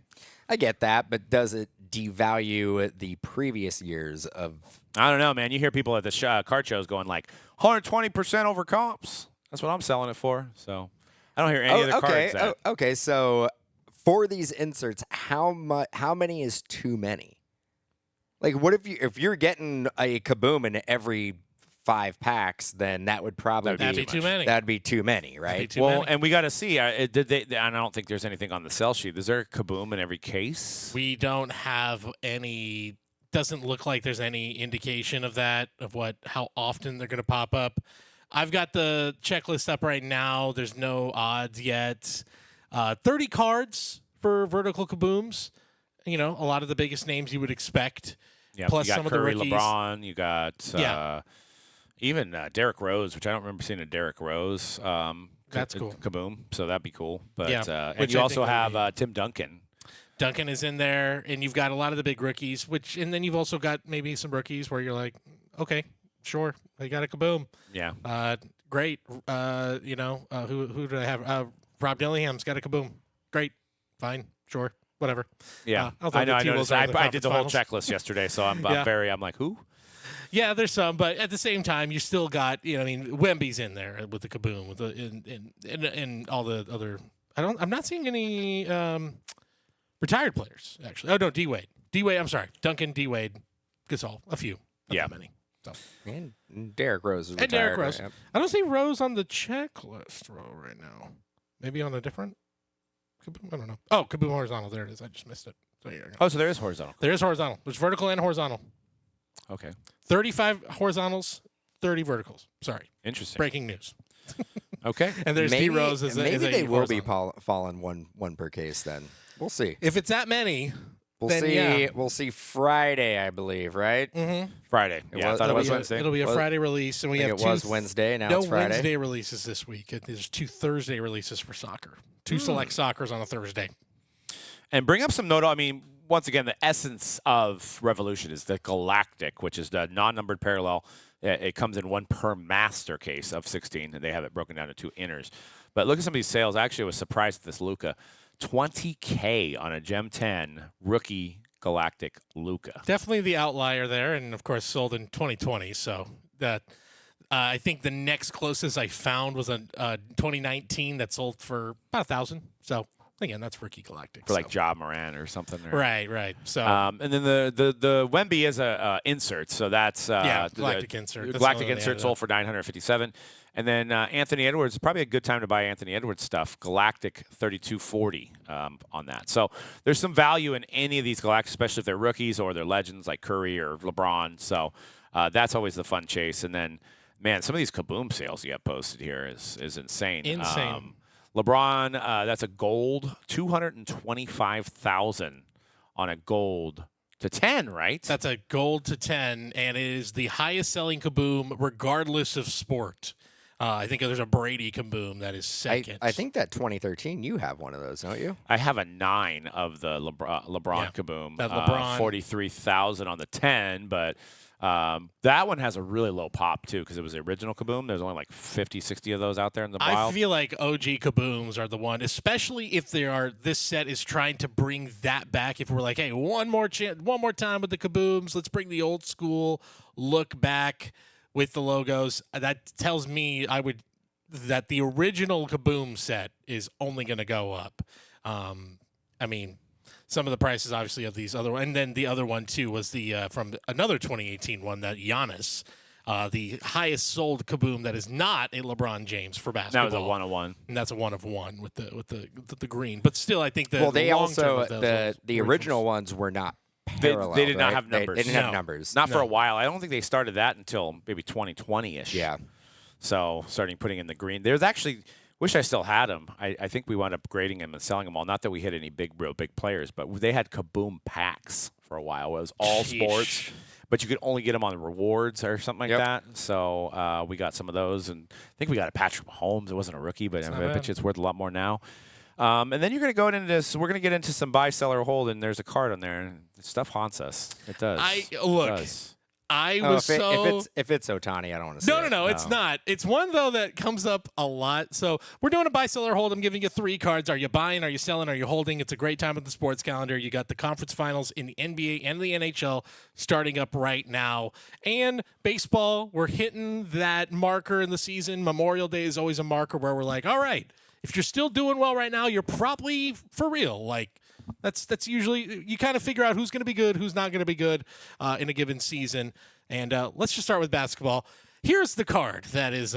I get that, but does it devalue the previous years of? I don't know, man. You hear people at the card shows going like 120% over comps. That's what I'm selling it for. So I don't hear any other cards. Okay. So for these inserts, how many is too many? Like, what if you're getting a Kaboom in every 5 packs, then that would probably That'd be too many. That'd be too many, right? too Well, many. and we got to see. Did they? I don't think there's anything on the sell sheet. Is there a Kaboom in every case? We don't have any. Doesn't look like there's any indication of that, of how often they're going to pop up. I've got the checklist up right now. There's no odds yet. 30 cards for vertical Kabooms. A lot of the biggest names you would expect. Yeah, Plus you got some Curry, of the rookies. LeBron. You got even Derrick Rose, which I don't remember seeing a Derrick Rose. That's cool. Kaboom, so that'd be cool. But Yeah, and which you I also think have would Tim Duncan. Duncan is in there, and you've got a lot of the big rookies. And then you've also got maybe some rookies where you're like, okay, sure, they got a Kaboom. Yeah. Great. Who do I have? Rob Dillingham's got a Kaboom. Great. Fine. Sure. Whatever. Yeah, I'll throw I know. the I T-Wolves noticed. out of the I did the whole conference checklist yesterday, so I'm Yeah. I'm like, who? Yeah, there's some, but at the same time, you still got, I mean, Wemby's in there with the Kaboom, with the and all the other. I'm not seeing any retired players actually. Oh no, D Wade. I'm sorry, Duncan, D Wade, Gasol, a few, not that many. So. And Derrick Rose is and Derrick retired, Rose. right? I don't see Rose on the checklist row right now. Maybe on a different Kaboom. I don't know. Oh, Kaboom horizontal. There it is. I just missed it. So here you go. Oh, so there is horizontal. There is horizontal. There's vertical and horizontal. Okay. 35 horizontals, 30 verticals. Sorry. Interesting. Breaking news. Okay. And there's D Rose as a maybe they will be horizontal. falling one per case then. We'll see. If it's that many, We'll then see. yeah. We'll see Friday, I believe, right? Mm-hmm. Friday. Yeah, I thought it was Wednesday. It'll be a Friday release, and we have It was Wednesday. Now no it's Friday. Wednesday releases this week. There's 2 Thursday releases for soccer. 2 select soccers on a Thursday. And bring up some note. I mean, once again, the essence of Revolution is the Galactic, which is the non-numbered parallel. It comes in 1 per master case of 16, and they have it broken down to 2 inners. But look at some of these sales. Actually, I was surprised at this Luka. $20K on a Gem 10 rookie Galactic Luka. Definitely the outlier there, and of course sold in 2020. So that I think the next closest I found was a 2019 that sold for about $1,000. So again, that's rookie Galactic. For like Ja Moran or something. Or, right. So and then the Wemby is a insert, so that's Galactic insert. The That's Galactic the one they insert added sold up. for $957, and then Anthony Edwards, probably a good time to buy Anthony Edwards stuff. Galactic 3240 on that. So there's some value in any of these Galactics, especially if they're rookies or they're legends like Curry or LeBron. So that's always the fun chase. And then some of these Kaboom sales you have posted here is insane. LeBron, that's a gold, $225,000 on a gold to 10, right? That's a gold to 10, and it is the highest selling Kaboom regardless of sport. I think there's a Brady Kaboom that is second. I think that 2013, you have one of those, don't you? I have a 9 of the LeBron Kaboom. That LeBron. 43,000 on the 10, but that one has a really low pop, too, because it was the original Kaboom. There's only like 50, 60 of those out there in the wild. I feel like OG Kabooms are the one, especially if this set is trying to bring that back. If we're like, hey, one more time with the Kabooms, let's bring the old school look back with the logos. That tells me that the original Kaboom set is only going to go up. I mean, some of the prices, obviously, of these other, and then the other one too was the from another 2018 one, that Giannis, the highest sold Kaboom that is not a LeBron James for basketball. That was a 1-of-1, and that's a 1-of-1 with the green. But still, I think they long also term of those the original ones were not parallel. They did not right? have numbers. They didn't have numbers. Not for a while. I don't think they started that until maybe 2020-ish. Yeah. So starting putting in the green. There's actually, wish I still had them. I think we wound up grading them and selling them all. Not that we hit any real big players, but they had Kaboom packs for a while. It was all sports, but you could only get them on the rewards or something like that. So we got some of those, and I think we got a Patrick Mahomes. It wasn't a rookie, but I bet you it's worth a lot more now. And then you're going to go into this. We're going to get into some buy, sell, or hold, and there's a card on there. Stuff haunts us. It does. If it's Ohtani, I don't want to say it. No, it's not. It's one, though, that comes up a lot. So we're doing a buy, sell, or hold. I'm giving you 3 cards. Are you buying? Are you selling? Are you holding? It's a great time of the sports calendar. You got the conference finals in the NBA and the NHL starting up right now. And baseball, we're hitting that marker in the season. Memorial Day is always a marker where we're like, all right, if you're still doing well right now, you're probably for real. Like, that's usually, you kind of figure out who's going to be good, who's not going to be good in a given season. And let's just start with basketball. Here's the card that is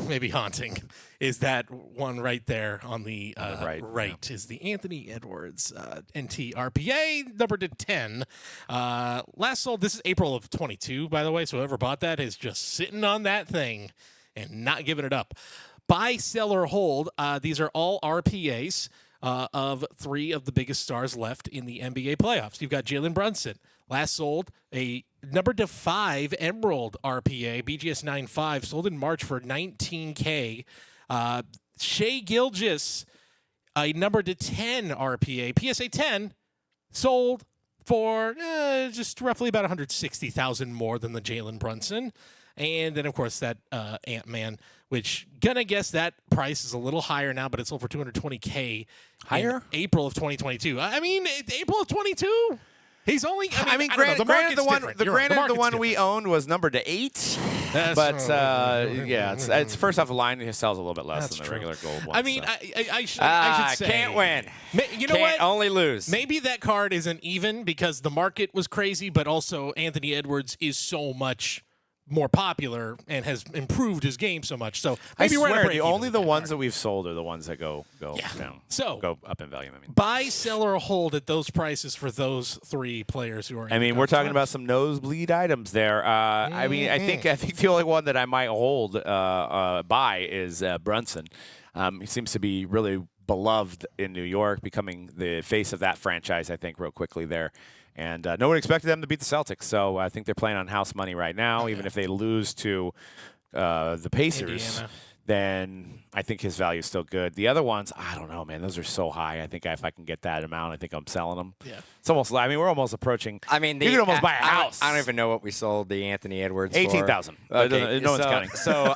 maybe haunting, is that one right there on the right is the Anthony Edwards NT RPA, number to 10. Last sold, this is April of 22, by the way, so whoever bought that is just sitting on that thing and not giving it up. Buy, sell, or hold, these are all RPAs of 3 of the biggest stars left in the NBA playoffs. You've got Jalen Brunson, last sold a number to 5 Emerald RPA, BGS 9.5, sold in March for $19K. Shai Gilgeous, a number to 10 RPA, PSA 10, sold for just roughly about $160,000 more than the Jalen Brunson. And then, of course, that Ant-Man, which gonna guess that price is a little higher now, but it sold for $220K higher in April of 2022. I mean, April of 22. He's only. I mean, granted, the one we different. owned was numbered to 8. But yeah, it's first off the line. It sells a little bit less than the regular gold one. I mean, so. I should say can't win. You know what? Only lose. Maybe that card isn't even because the market was crazy, but also Anthony Edwards is so much more popular and has improved his game so much. So maybe we're at a only the ones that we've sold are the ones that go down. So go up in value. buy, sell, or hold at those prices for those 3 players who are. We're talking about some nosebleed items there. I think the only one that I might hold buy is Brunson. He seems to be really beloved in New York, becoming the face of that franchise. I think real quickly there. And no one expected them to beat the Celtics, so I think they're playing on house money right now. Even if they lose to the Pacers, Indiana. then I think his value is still good. The other ones, I don't know, man. Those are so high. I think if I can get that amount, I think I'm selling them. Yeah. It's almost. We're almost approaching. I mean, you could almost buy a house. I don't even know what we sold the Anthony Edwards for. 18,000. Okay, no one's counting. So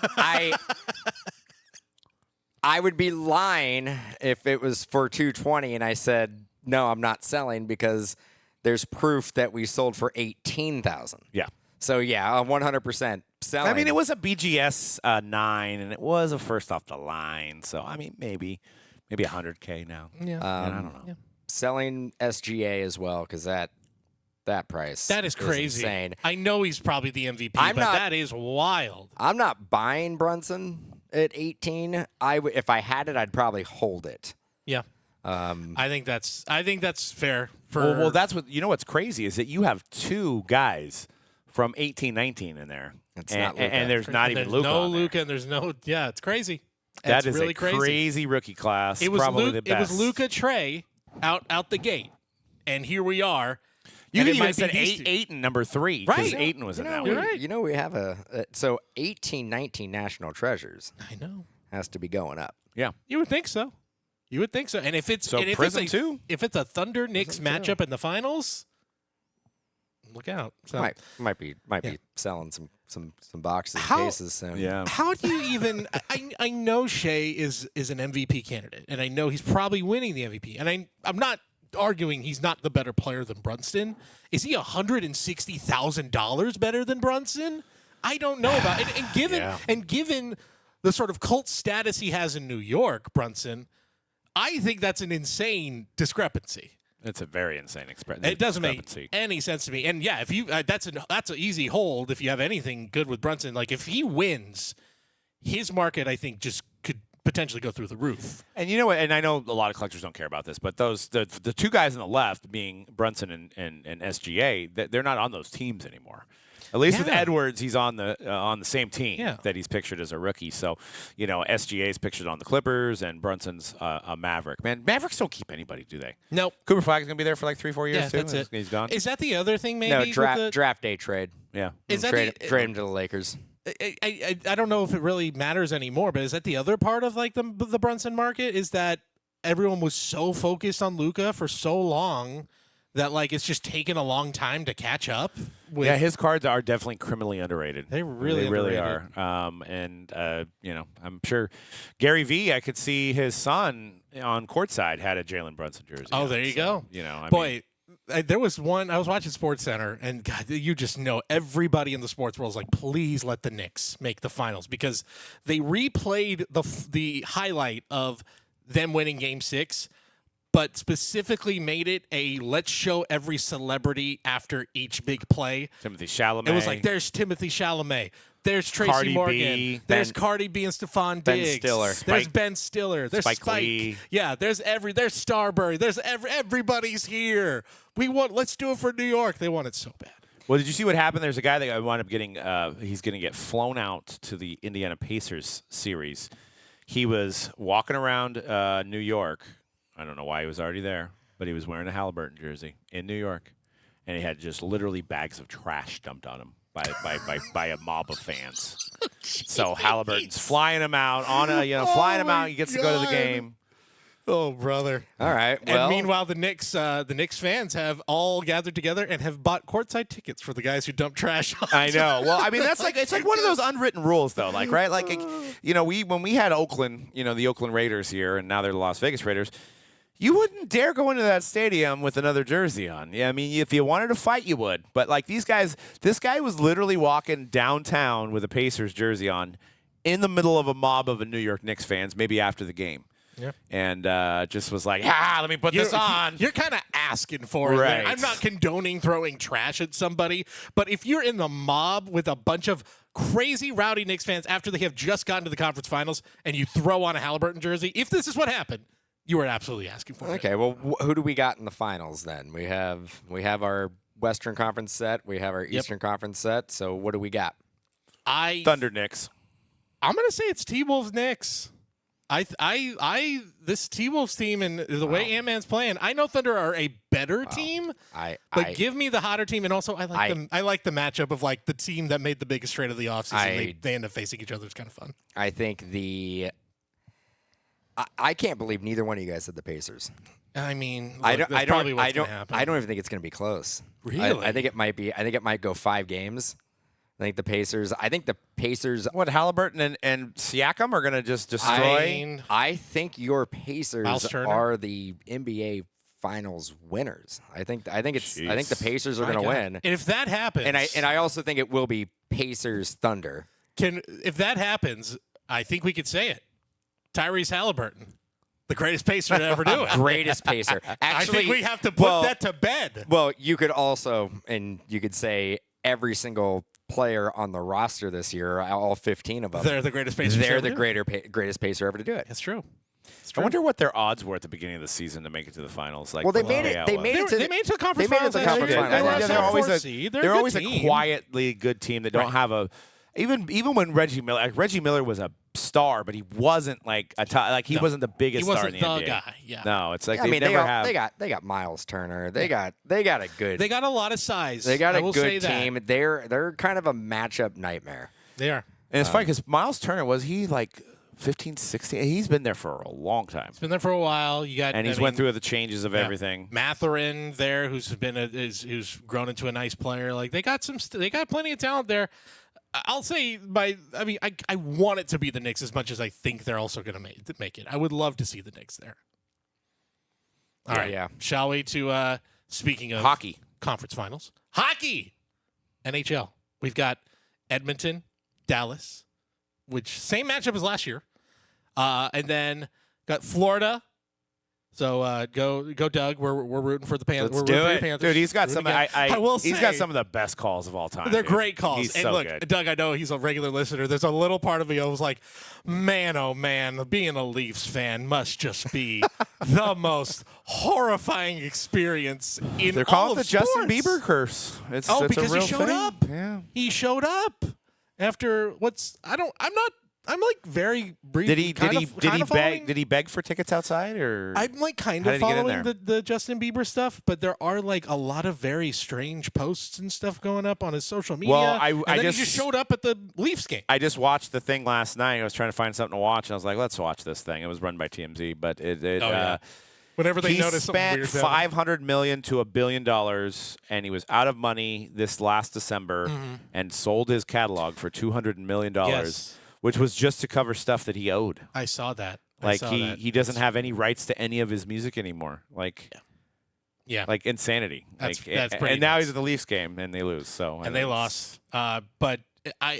I would be lying if it was for 220 and I said no, I'm not selling because there's proof that we sold for 18,000. Yeah. So yeah, 100% selling. I mean, it was a BGS 9, and it was a first off the line. So I mean, maybe $100K now. Yeah. I don't know. Yeah. Selling SGA as well because that price That is crazy. insane. I know he's probably the MVP, but that is wild. I'm not buying Brunson at 18. If I had it, I'd probably hold it. Yeah. I think that's fair. Well, that's what what's crazy is that you have 2 guys from 18-19 in there, and there's not even Luka. No Luka, and there's no. Yeah, it's crazy. That is really a crazy rookie class. It was probably the best. It was Luka Trey out the gate, and here we are. You and could it even might said be Ayton number 3 because Right. Ayton was in that we, one. right. We have so 18-19 national treasures I know. has to be going up. Yeah. You would think so. And if it's So Prism too? If it's a Thunder Knicks Prism too. matchup in the finals, look out. So Might be selling some boxes and How- cases soon. Yeah. how do you even? I know Shea is an MVP candidate, and I know he's probably winning the MVP. And I'm not arguing he's not the better player than Brunson. Is he $160,000 better than Brunson? I don't know about it. And given the sort of cult status he has in New York, Brunson, I think that's an insane discrepancy. It's a very insane expression. It doesn't make any sense to me. And yeah, if you that's an easy hold if you have anything good with Brunson. Like if he wins, his market I think just could potentially go through the roof. And you know what? And I know a lot of collectors don't care about this, but the 2 guys on the left, being Brunson and SGA, they're not on those teams anymore. At least with Edwards, he's on the same team that he's pictured as a rookie. So, SGA's pictured on the Clippers, and Brunson's a Maverick. Man, Mavericks don't keep anybody, do they? Nope. Cooper Flag's gonna be there for like 3-4 years Yeah, too. that's it. He's gone. Is that the other thing? Maybe No, with draft day trade. Yeah. Is that Trade him to the Lakers. I don't know if it really matters anymore, but is that the other part of like the Brunson market? Is that everyone was so focused on Luka for so long that like it's just taken a long time to catch up? Yeah, his cards are definitely criminally underrated. They really are. I'm sure Gary V. I could see his son on courtside had a Jalen Brunson jersey. Oh, there you go. Boy. There was one. I was watching Sports Center, and God, you just know everybody in the sports world is like, please let the Knicks make the finals because they replayed the highlight of them winning Game 6, but specifically made it a let's show every celebrity after each big play. Timothy Chalamet. It was like there's Timothy Chalamet. There's Tracy Cardi Morgan. B, there's Cardi B and Stephon Ben Diggs. Stiller. There's Ben Stiller. There's Spike Spike. Lee. Yeah, there's Starbury. There's everybody's here. Let's do it for New York. They want it so bad. Well, did you see what happened? There's a guy that wound up getting. He's going to get flown out to the Indiana Pacers series. He was walking around New York. I don't know why he was already there, but he was wearing a Halliburton jersey in New York, and he had just literally bags of trash dumped on him by a mob of fans. So Halliburton's flying him out flying him out. He gets to go to the game. Oh, brother. All right. Well, And meanwhile, the Knicks fans have all gathered together and have bought courtside tickets for the guys who dump trash on. I know. Well, I mean, it's like one of those unwritten rules, though. Like, right? Like, when we had Oakland, the Oakland Raiders here, and now they're the Las Vegas Raiders. You wouldn't dare go into that stadium with another jersey on. Yeah, I mean, if you wanted to fight, you would. But like these guys, this guy was literally walking downtown with a Pacers jersey on, in the middle of a mob of New York Knicks fans, maybe after the game. Yeah. And just was like, let me put this on. You're kind of asking for it. Right. I'm not condoning throwing trash at somebody, but if you're in the mob with a bunch of crazy rowdy Knicks fans after they have just gotten to the conference finals and you throw on a Halliburton jersey, if this is what happened, you are absolutely asking for it. Okay, well, who do we got in the finals then? We have our Western Conference set. We have our Eastern Conference set. So what do we got? Thunder Knicks. I'm gonna say it's T-Wolves Knicks. This T-Wolves team and the way Ant-Man's playing, I know Thunder are a better team, but give me the hotter team. And also, I like the matchup of like the team that made the biggest trade of the offseason. They end up facing each other. It's kind of fun. I think I can't believe neither one of you guys said the Pacers. I mean, look, I don't even think it's going to be Really? I think it might be. I think it might go 5 games. I think the Pacers. What, Halliburton and Siakam are going to just destroy? I think your Pacers Miles Turner? are the NBA Finals winners. I think the Pacers are going to win. And if that happens, And I also think it will be Pacers Thunder. If that happens, I think we could say it. Tyrese Halliburton, the greatest Pacer to ever do it. Greatest Pacer. Actually, I think we have to put that to bed. Well, you could also, and you could say every single player on the roster this year, all 15 of them, They're the greatest Pacers. They're the greatest Pacer ever to do it. That's true. I wonder what their odds were at the beginning of the season to make it to the finals. Like, Well, they made it. They made it to the conference finals. They're always a quietly good team that don't have a. Even when Reggie Miller was a star, but he wasn't like he wasn't the biggest star in the NBA. He wasn't the guy. Yeah. No, it's like they got Miles Turner. They got a good. They got a lot of size. They got a good team. They're kind of a matchup nightmare. They are. And it's funny because Miles Turner, was he like 15, 16? He's been there for a long time. He's been there for a while. Went through the changes of everything. Mathurin there, who's grown into a nice player. Like they got plenty of talent there. I'll say I want it to be the Knicks as much as I think they're also going to make it. I would love to see the Knicks there. All right. Yeah. Shall we speaking of hockey conference finals, hockey, NHL. We've got Edmonton, Dallas, which same matchup as last year. And then got Florida. So go Doug. We're rooting for the Panthers. Let's do it, dude. He's got Rooting some. again. He's got some of the best calls of all time. They're dude. great calls. He's and so look, good. Doug, I know he's a regular listener. There's a little part of me that was like, man, oh man, being a Leafs fan must just be the most horrifying experience in They're all calling of it the Justin sports. Bieber curse. It's because a real he showed thing. up. Yeah. He showed up after I'm like very brief. Did he beg for tickets outside, or I'm like kind how of did he get in following there? the Justin Bieber stuff, but there are like a lot of very strange posts and stuff going up on his social media. Well, and then he just showed up at the Leafs game. I just watched the thing last night. I was trying to find something to watch, and I was like, "Let's watch this thing." It was run by TMZ, but Whenever they he notice something spent weird's $500 million to $1 billion, and he was out of money this last December, and sold his catalog for $200 million, Yes. which was just to cover stuff that he owed. I saw that. Like he doesn't have any rights to any of his music anymore. Like Yeah. like insanity. That's like, pretty and now nuts. he's at the Leafs game and they lose. So And they lost. But I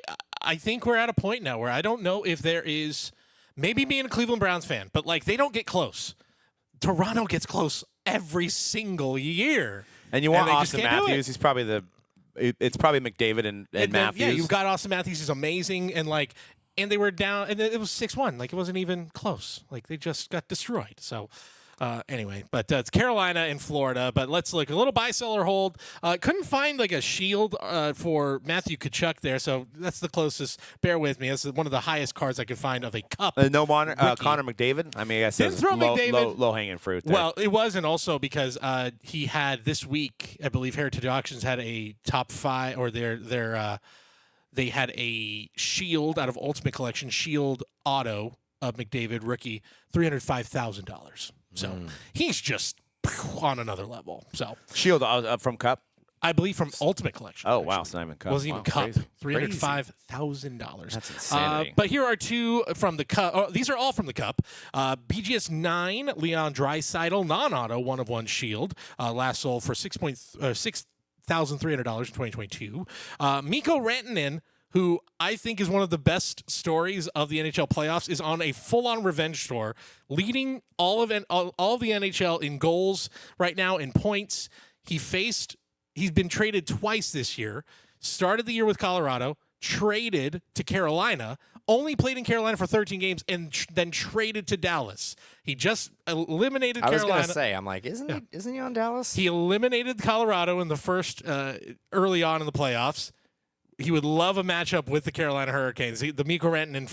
think we're at a point now where I don't know if there is, maybe being a Cleveland Browns fan, but like they don't get close. Toronto gets close every single year. And you want they just Austin can't do it. Matthews. He's probably it's probably McDavid and then, Matthews. Yeah, you've got Austin Matthews. He's amazing. And they were down, and it was 6-1. Like, it wasn't even close. Like, they just got destroyed. So, anyway, but it's Carolina and Florida. But let's look. A little buy-seller hold. Couldn't find, like, a shield for Matthew Tkachuk there, so that's the closest. Bear with me. That's one of the highest cards I could find of a cup. No Connor rookie. McDavid? I mean, I guess Didn't it's throw McDavid. low-hanging fruit there. Well, it wasn't also because he had this week, I believe Heritage Auctions had a top 5, or they had a shield out of Ultimate Collection, shield auto of McDavid, rookie, $305,000. So he's just on another level. So Shield from Cup? I believe from Ultimate Collection. Oh, wow. It's not even Cup. Wasn't even Wow, Cup. crazy. $305,000. That's insanity. But here are two from the Cup. Oh, these are all from the Cup. BGS 9, Leon Draisaitl, non-auto, 1/1 Shield. Last sold for $6,300 in 2022. Mikko Rantanen, who I think is one of the best stories of the NHL playoffs, is on a full-on revenge tour, leading all of the NHL in goals right now, in points. He's been traded twice this year. Started the year with Colorado, traded to Carolina, only played in Carolina for 13 games, and then traded to Dallas. He just eliminated Carolina. I was going to say, I'm like, isn't he on Dallas? He eliminated Colorado in the first early on in the playoffs. He would love a matchup with the Carolina Hurricanes. The Mikko Rantanen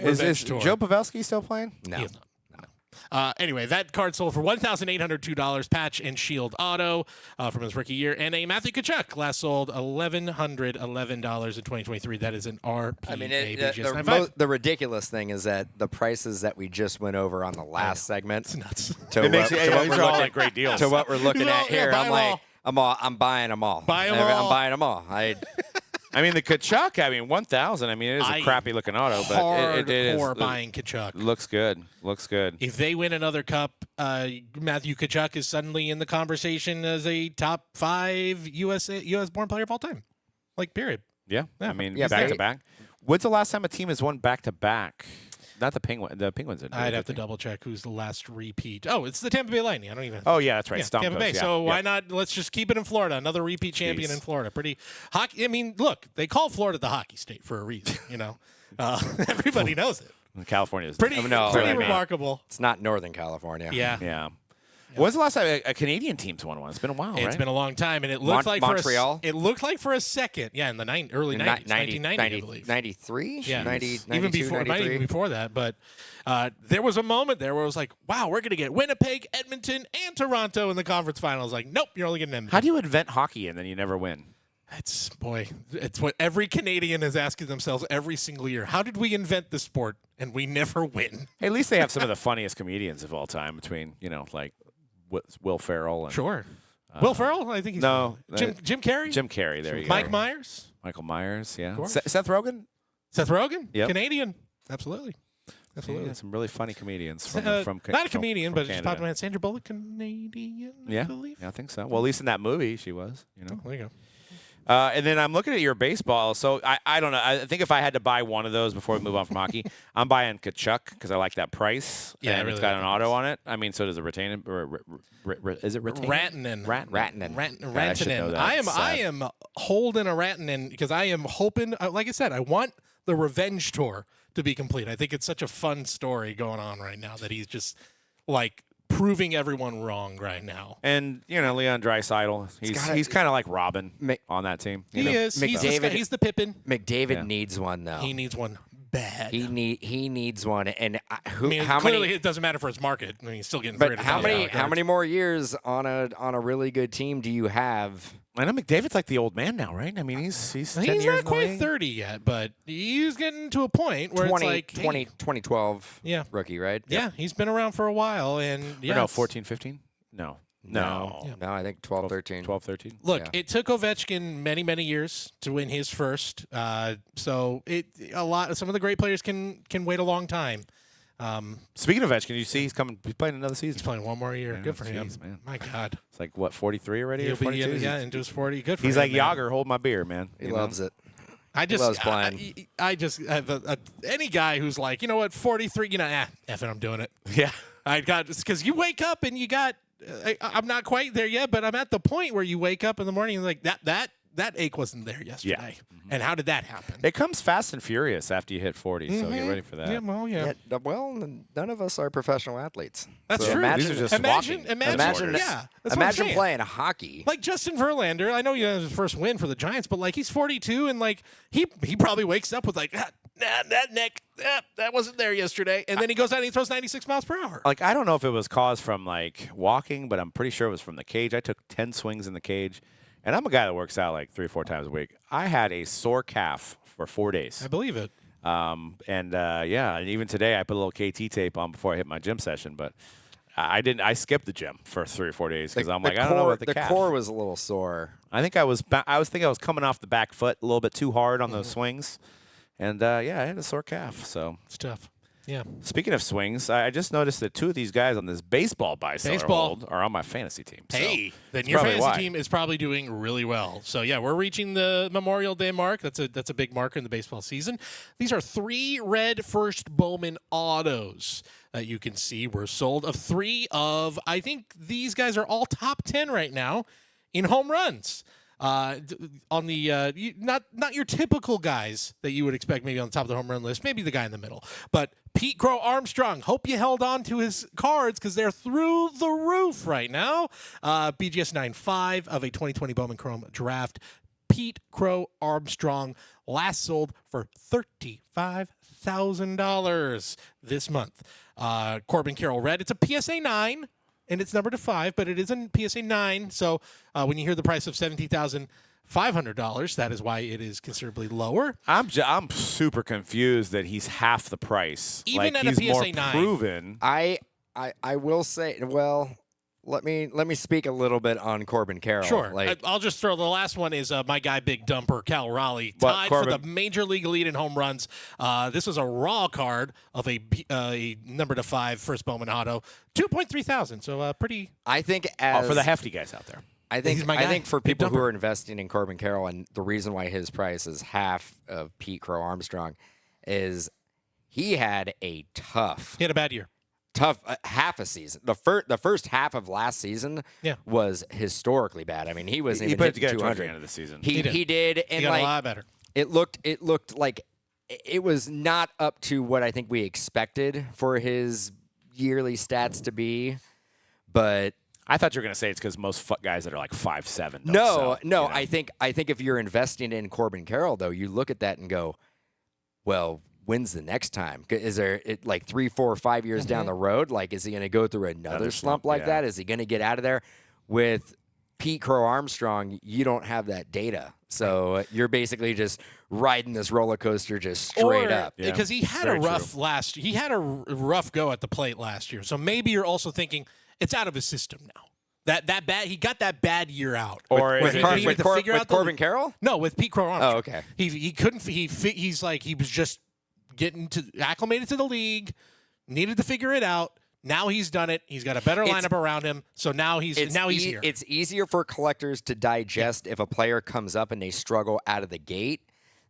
revenge tour. Is Joe Pavelski still playing? No. He is not. Anyway, that card sold for $1,802, patch and shield auto from his rookie year. And a Matthew Tkachuk last sold $1,111 in 2023. That is an RPA. I mean, the ridiculous thing is that the prices that we just went over on the last segment. It's nuts. It makes these are all like great deals. To what we're looking at here, buy I'm like, I'm buying them all. Buy 'em all. I'm buying them all. I mean, the Tkachuk, 1,000. I mean, it is a crappy looking auto, but it is buying Tkachuk. Looks good. Looks good. If they win another cup, Matthew Tkachuk is suddenly in the conversation as a top 5 U.S. born player of all time. Like, period. Yeah. I mean, Yeah, back to back. When's the last time a team has won back to back? Not the Penguins. The Penguins didn't. I'd have to double check who's the last repeat. Oh, it's the Tampa Bay Lightning. I don't even. Oh yeah, that's right. Yeah, Tampa Bay. Yeah. So why not? Let's just keep it in Florida. Another repeat champion in Florida. Pretty hockey. I mean, look, they call Florida the hockey state for a reason. Everybody knows it. California is Pretty remarkable. It's not Northern California. Yeah. Yeah. When's the last time a Canadian team's won one? It's been a while, right? It's been a long time, and it looked like Montreal. It looked like for a second, in the early 90s, 1990, I believe. 93? Yeah, 90, even 92, before, 93? even before that. But there was a moment there where it was like, wow, we're going to get Winnipeg, Edmonton, and Toronto in the conference finals. Like, nope, you're only getting Edmonton. How do you invent hockey and then you never win? It's what every Canadian is asking themselves every single year. How did we invent the sport and we never win? Hey, at least they have some of the funniest comedians of all time between, like Will Ferrell and Sure. Will Ferrell? I think he's Jim Carrey? Jim Carrey, there you go. Mike Myers? Michael Myers, yeah. Seth Rogen? Seth Rogen? Yep. Canadian. Absolutely. Yeah, some really funny comedians from not a comedian, but just popped in my head. Sandra Bullock, Canadian, I believe. Yeah, I think so. Well, at least in that movie, she was. Oh, there you go. And then I'm looking at your baseball. So I don't know. I think if I had to buy one of those before we move on from hockey, I'm buying Tkachuk because I like that price. Yeah, and I really it's got like an auto on it. I mean, so does it retain? Is it retain? Rantanen. I am holding a Rantanen because I am hoping. Like I said, I want the revenge tour to be complete. I think it's such a fun story going on right now that he's just like proving everyone wrong right now. And Leon Draisaitl, he's kind of like Robin on that team. He is. He's the Pippin. McDavid needs one though. He needs one bad. He needs one. And how clearly it doesn't matter for his market. I mean, he's still getting. But how many more years on a really good team do you have? I know McDavid's like the old man now, right? I mean, he's 10 years not quite 30 yet, but he's getting to a point where it's like 2012 rookie, right? Yeah, he's been around for a while. And no, 14, 15. No, I think 12, 13. 12, 13. Look, it took Ovechkin many, many years to win his first. So some of the great players can wait a long time. Speaking of Ovechkin, you see he's playing another season. He's playing one more year. Good for him. Man. My God. It's like, what, 43 already? He'll or 42? into his 40. Good for him. He's like, Yager, hold my beer, man. He loves it. He loves playing. I just have any guy who's like, you know what, 43, F it, I'm doing it. Yeah. Because you wake up and you got, I'm not quite there yet, but I'm at the point where you wake up in the morning and like, that ache wasn't there yesterday. Yeah. Mm-hmm. And how did that happen? It comes fast and furious after you hit 40, so get ready for that. Yeah, well, yeah. Well, none of us are professional athletes. That's so true. These are just imagine imagine playing hockey. Like Justin Verlander, I know he had his first win for the Giants, but like he's 42 and like he probably wakes up with like that neck, that wasn't there yesterday, and then he goes out and he throws 96 miles per hour. Like I don't know if it was caused from like walking, but I'm pretty sure it was from the cage. I took 10 swings in the cage. And I'm a guy that works out like 3 or 4 times a week. I had a sore calf for 4 days. I believe it. And even today I put a little KT tape on before I hit my gym session. But I didn't. I skipped the gym for 3 or 4 days because I'm like, I core, don't know about the calf. core was a little sore. I think I was thinking I was coming off the back foot a little bit too hard on those swings, and I had a sore calf. So It's tough. Yeah. speaking of swings, I just noticed that 2 of these guys on this baseball buy-seller hold are on my fantasy team. So Hey, then that's your probably fantasy why. team is probably doing really well. So yeah, we're reaching the Memorial Day mark. That's a big marker in the baseball season. These are 3 red first Bowman autos that you can see were sold of 3 of. I think these guys are all top 10 right now in home runs. On the not your typical guys that you would expect maybe on the top of the home run list, maybe the guy in the middle, but Pete Crow Armstrong. Hope you held on to his cards because they're through the roof right now. BGS 9.5 of a 2020 Bowman Chrome draft. Pete Crow Armstrong last sold for $35,000 this month. Corbin Carroll Red. It's a PSA 9. And it's numbered to 5, but it is a PSA 9. So when you hear the price of $17,500, that is why it is considerably lower. I'm super confused that he's half the price. Even like at a he's more PSA 9. proven. I will say, well, let me speak a little bit on Corbin Carroll. Sure. Like, I'll just throw the last one is my guy, Big Dumper, Cal Raleigh, But tied Corbin- for the major league lead in home runs. This was a raw card of a number to 5 first Bowman auto. 2.3 thousand. So pretty. I think For the hefty guys out there. I think He's my guy. for Big people who dumper. are investing in Corbin Carroll, and the reason why his price is half of Pete Crow Armstrong is he had a He had a bad year. tough half a season. The first half of last season was historically bad. I mean, he wasn't He even put it hitting together towards the 200. end of the season. He did, and He got like a lot better. it looked like it was not up to what I think we expected for his yearly stats to be, but. I thought you were going to say it's because most guys that are like 5'7" don't No, sell, no. you know? I think if you're investing in Corbin Carroll, though, you look at that and go, well, when's the next time? Is there like 3, 4, 5 years down the road? Like, is he going to go through another slump like that? Is he going to get out of there? With Pete Crow Armstrong, you don't have that data, so you're basically just riding this roller coaster just straight up. Because he had Very a rough he had a rough go at the plate last year. So maybe you're also thinking it's out of his system now. That bad he got that bad year out. Or With is it- Corbin Carroll? No, with Pete Crow Armstrong. Oh, okay. He couldn't. He's like he was just getting acclimated to the league, needed to figure it out. Now he's done it. He's got a better lineup around him. So now he's here. It's easier for collectors to digest if a player comes up and they struggle out of the gate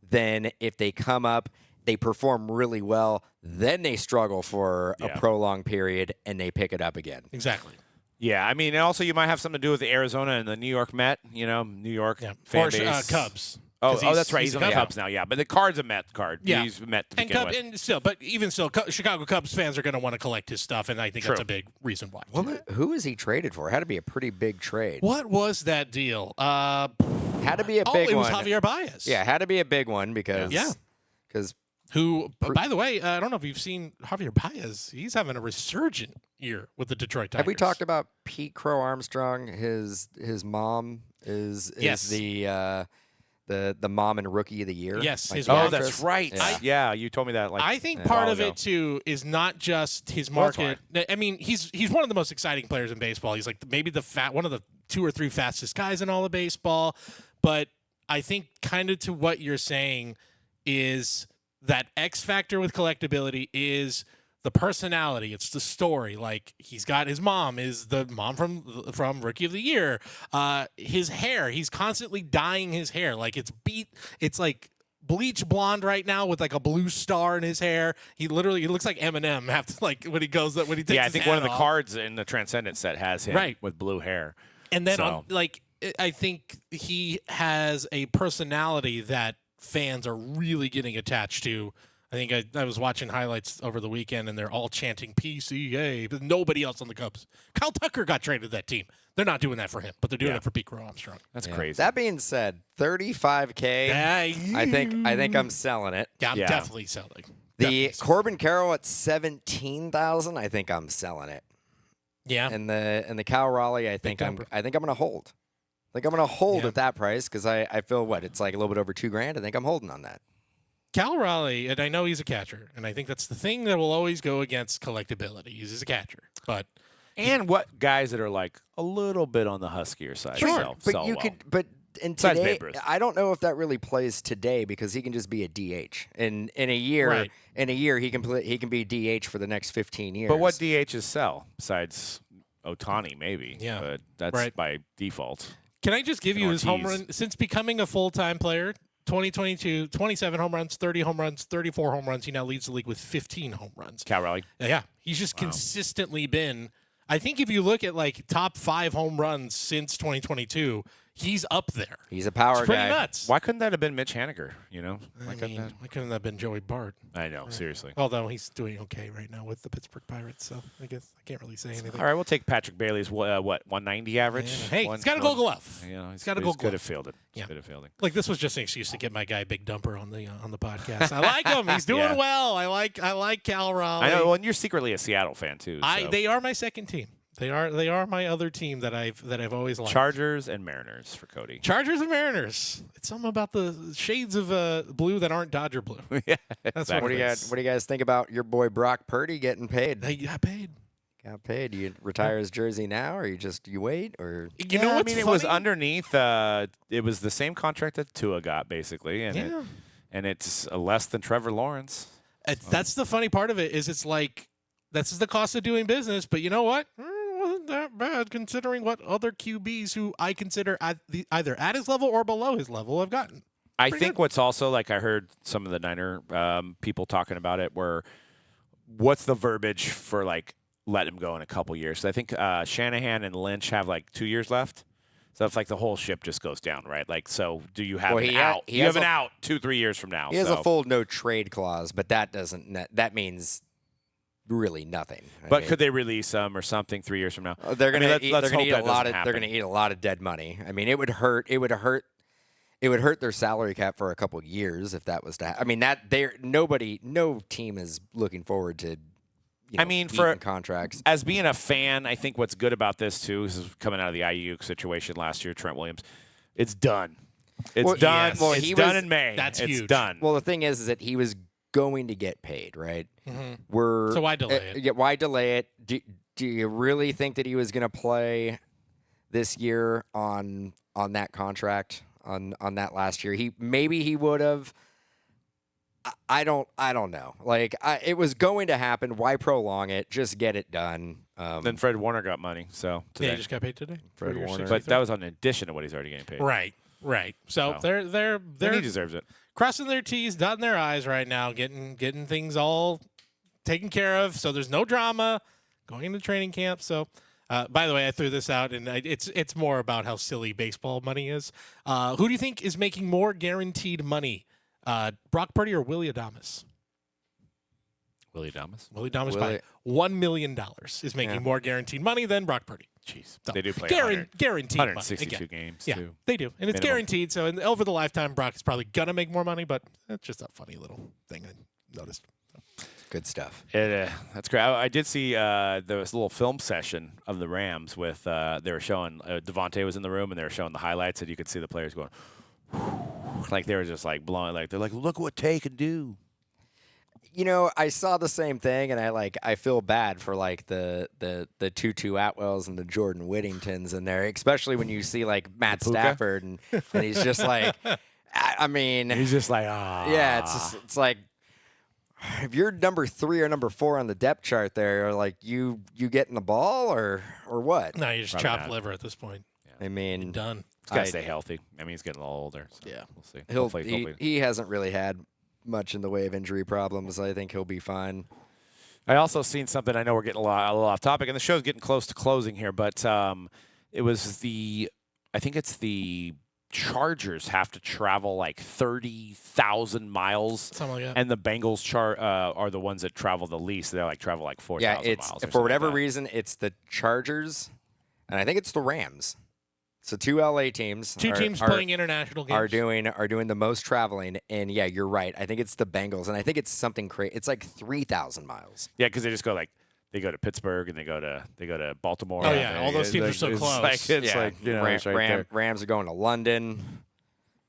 than if they come up, they perform really well, then they struggle for a prolonged period and they pick it up again. Exactly. Yeah, I mean, and also you might have something to do with the Arizona and the New York Met, New York fan Or base. Cubs. Oh, 'Cause that's right. He's on the a Cubs now, yeah. But the card's a Met card. Yeah. He's Met to And begin with. and still, but even still, Chicago Cubs fans are going to want to collect his stuff, and I think that's a big reason why. Who is he traded for? Had to be a pretty big trade. What was that deal? Had to be a big one. it was Javier Baez. Yeah, had to be a big one because Who, by the way, I don't know if you've seen Javier Baez. He's having a resurgent year with the Detroit Tigers. have we talked about Pete Crow Armstrong? His mom is the mom and rookie of the year. Yes, like his the mom. Oh, that's actress. right. Yeah, you told me that. Like, I think a part while of ago. it too is not just his Well, market. I mean, he's one of the most exciting players in baseball. He's like maybe one of the 2 or 3 fastest guys in all of baseball. But I think kind of to what you're saying is that X factor with collectability is the personality. It's the story. Like he's got his mom is the mom from Rookie of the Year. His hair, he's constantly dyeing his hair. Like it's like bleach blonde right now with like a blue star in his hair. He looks like Eminem after like when he takes Yeah, I his think hat one of the off. cards in the Transcendent set has him Right. with blue hair. And then So- I think he has a personality that fans are really getting attached to. I think I was watching highlights over the weekend, and they're all chanting PCA, but nobody else on the Cubs. Kyle Tucker got traded to that team. They're not doing that for him, but they're doing it for Pete Crow Armstrong. That's crazy. That being said, $35K. I think I'm selling it. Yeah, I'm Yeah. definitely selling. The Corbin Carroll at 17,000. I think I'm selling it. Yeah. And the Cal Raleigh. I think I'm gonna hold. I think I'm gonna hold at that price because I feel it's like a little bit over $2,000. I think I'm holding on that. Cal Raleigh, and I know he's a catcher, and I think that's the thing that will always go against collectability. He's a catcher, but And what guys that are like a little bit on the huskier side sell But well. in Besides today, Babe Ruth. I don't know if that really plays today because he can just be a DH. In a year, Right. he can be DH for the next 15 years. But what DHs sell besides Otani, maybe? Yeah. But that's Right. by default. Can I just give you his home Ortiz. run since becoming a full-time player? 2022, 27 home runs, 30 home runs, 34 home runs. He now leads the league with 15 home runs. Cal Raleigh. Yeah, he's just consistently been. I think if you look at like top 5 home runs since 2022, he's up there. He's a power It's pretty guy. nuts. Why couldn't that have been Mitch Haniger? Why couldn't that have been Joey Bart? I know, seriously. Although he's doing okay right now with the Pittsburgh Pirates, so I guess I can't really say anything. All right, we'll take Patrick Bailey's, 190 average? Hey, he's got a Gold Glove. He's got a he's Gold good Glove. at fielding. He's Yeah. good at fielding. Like this was just an excuse to get my guy Big Dumper on the podcast. I like him. He's doing Yeah. well. I like Cal Raleigh. I know. Well, and you're secretly a Seattle fan too. So. They are my second team. They are my other team that I've always liked. Chargers and Mariners for Cody. Chargers and Mariners. It's something about the shades of blue that aren't Dodger blue. Yeah, That's What what do it you is. guys? What do you guys think about your boy Brock Purdy getting paid? They got paid. Got paid. Do you retire his jersey now, or you wait, or You know I what's mean, funny? it was underneath. It was the same contract that Tua got, basically, and it's less than Trevor Lawrence. That's the funny part of it is it's like that's the cost of doing business. But you know what? Wasn't that bad considering what other QBs who I consider either at his level or below his level have gotten. I Pretty think good. what's also like I heard some of the Niner people talking about it. Where what's the verbiage for like let him go in a couple years? So I think Shanahan and Lynch have like 2 years left. So it's like the whole ship just goes down, right? Like, so do you have an out? he You has have an a- out 2-3 years from now. he has so. a full no trade clause, but that doesn't. That means really nothing. I But mean, could they release him or something 3 years from now? they're gonna let's eat, hope they're gonna eat that a lot doesn't of happen. they're gonna eat a lot of dead money. I mean, it would hurt their salary cap for a couple years if that was to. I mean, no team is looking forward to. I mean, for eating contracts. As being a fan, I think what's good about this too is coming out of the IU situation last year, Trent Williams. It's done. It's Well, done. yes. Well, it's he done was- in May. That's it's huge. done. Well, the thing is that he was going to get paid, right? We're So why delay it? Yeah, why delay it? Do you really think that he was going to play this year on that contract on that last year? Maybe he would have. I don't know. Like it was going to happen. Why prolong it? Just get it done. Then Fred Warner got money. So Yeah, today. he just got paid today. Fred For your Warner. But 63. that was in addition to what he's already getting paid. Right. So Wow. they're And he deserves it. crossing their T's, dotting their I's right now, getting things all taken care of. So there's no drama going into training camp. So, by the way, I threw this out, and it's more about how silly baseball money is. Who do you think is making more guaranteed money, Brock Purdy or Willie Adames? Willie Adames. Willie Adames Willie- by $1 million is making Yeah. more guaranteed money than Brock Purdy. Jeez. So, They do play guaranteed money. 162 Again. games, Yeah, too. they do, and it's Minimum. guaranteed. So, over the lifetime, Brock is probably gonna make more money, but it's just a funny little thing I noticed. Good stuff. That's great. I did see there was a little film session of the Rams with they were showing Devontae was in the room and they were showing the highlights and you could see the players going like they were just like blowing like they're like look what Tay can do. You know, I saw the same thing, and I feel bad for like the Tutu Atwells and the Jordan Whittingtons in there, especially when you see like Matt Puka? Stafford, and he's just like, I mean, He's just like ah yeah, it's like if you're number 3 or number 4 on the depth chart, there, like you getting the ball or what? No, you just Probably chop not. liver at this point. I mean, Done. He's got I- to stay healthy. I mean he's getting a little older. So Yeah. we'll see. he'll Hopefully. he hasn't really had much in the way of injury problems. I think he'll be fine. I also seen something. I know we're getting a little off topic, and the show's getting close to closing here. But it was I think it's the Chargers have to travel like 30,000 miles, Something like that. and the Bengals are the ones that travel the least. They like travel like 4,000 Yeah, miles. it's or for something whatever like that. reason, it's the Chargers, and I think it's the Rams. So 2 LA teams. Two teams playing international games. are doing the most traveling, and yeah, you're right. I think it's the Bengals, and I think it's something crazy. It's like 3,000 miles. Yeah, because they just go like they go to Pittsburgh and they go to Baltimore. Oh, yeah, all those teams are so it's close. Like, it's yeah, like you know, it's right there. Rams are going to London.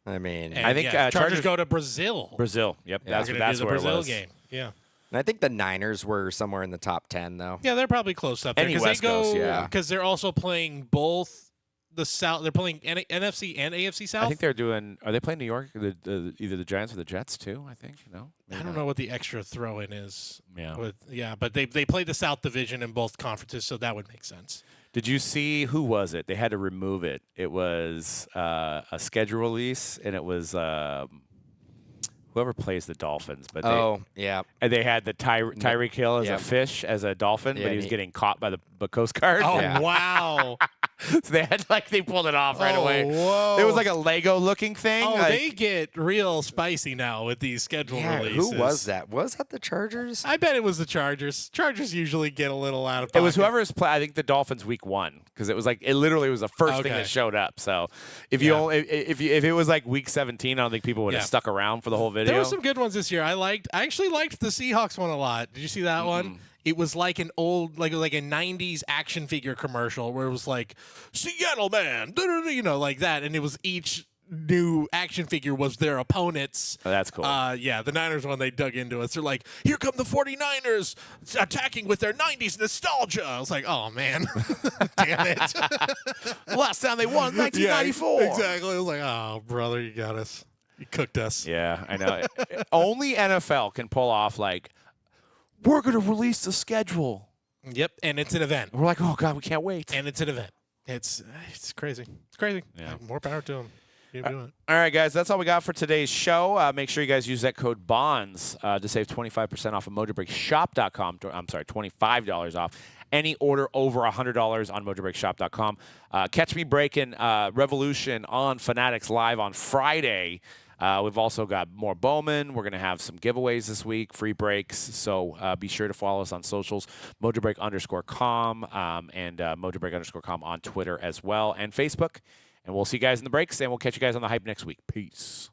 I mean, And, I think, yeah, Chargers Chargers- go to Brazil. Brazil. Yep, Yeah. that's They're that's gonna do where the Brazil it was. game. Yeah. And I think the Niners were somewhere in the top 10, though. Yeah, they're probably close up there Any because they West Coast, go yeah. because they're also playing both the South. They're playing NFC and AFC South. I think they're doing. Are they playing New York? Either the Giants or the Jets too. I think. No. I don't know what the extra throw in is. Yeah. But they play the South Division in both conferences, so that would make sense. Did you see who was it? They had to remove it. It was a schedule release, and it was whoever plays the Dolphins. But yeah. and they had the Tyreek Hill as a fish, as a dolphin, but he was getting caught by the Coast Guard. Oh Yeah. wow! So they had they pulled it off right away. Whoa. It was like a Lego looking thing. Oh, like, they get real spicy now with these schedule releases. Who was that? Was that the Chargers? I bet it was the Chargers. Chargers usually get a little out of It pocket. was whoever's play. I think the Dolphins week 1 because it was it literally was the first thing that showed up. So if you only if it was like week 17, I don't think people would have stuck around for the whole video. There were some good ones this year. I actually liked the Seahawks one a lot. Did you see that one? It was like an old, like a 90s action figure commercial where it was like, Seattle man, like that. And it was each new action figure was their opponent's. Oh, that's cool. The Niners one, they dug into it. They're like, here come the 49ers attacking with their 90s nostalgia. I was like, oh, man. Damn it. Last time they won, 1994. Yeah, exactly. I was like, oh, brother, you got us. You cooked us. Yeah, I know. Only NFL can pull off we're going to release the schedule. Yep, and it's an event. We're like, oh, God, we can't wait. And it's an event. It's crazy. It's crazy. Yeah. More power to them. Keep doing it. All right, guys, that's all we got for today's show. Make sure you guys use that code BONDS to save 25% off of MojobreakShop.com. I'm sorry, $25 off any order over $100 on MojobreakShop.com. Catch me breaking Revolution on Fanatics Live on Friday. We've also got more Bowman. We're going to have some giveaways this week, free breaks. So be sure to follow us on socials, Mojobreak_com and Mojobreak_com on Twitter as well and Facebook. And we'll see you guys in the breaks, and we'll catch you guys on the hype next week. Peace.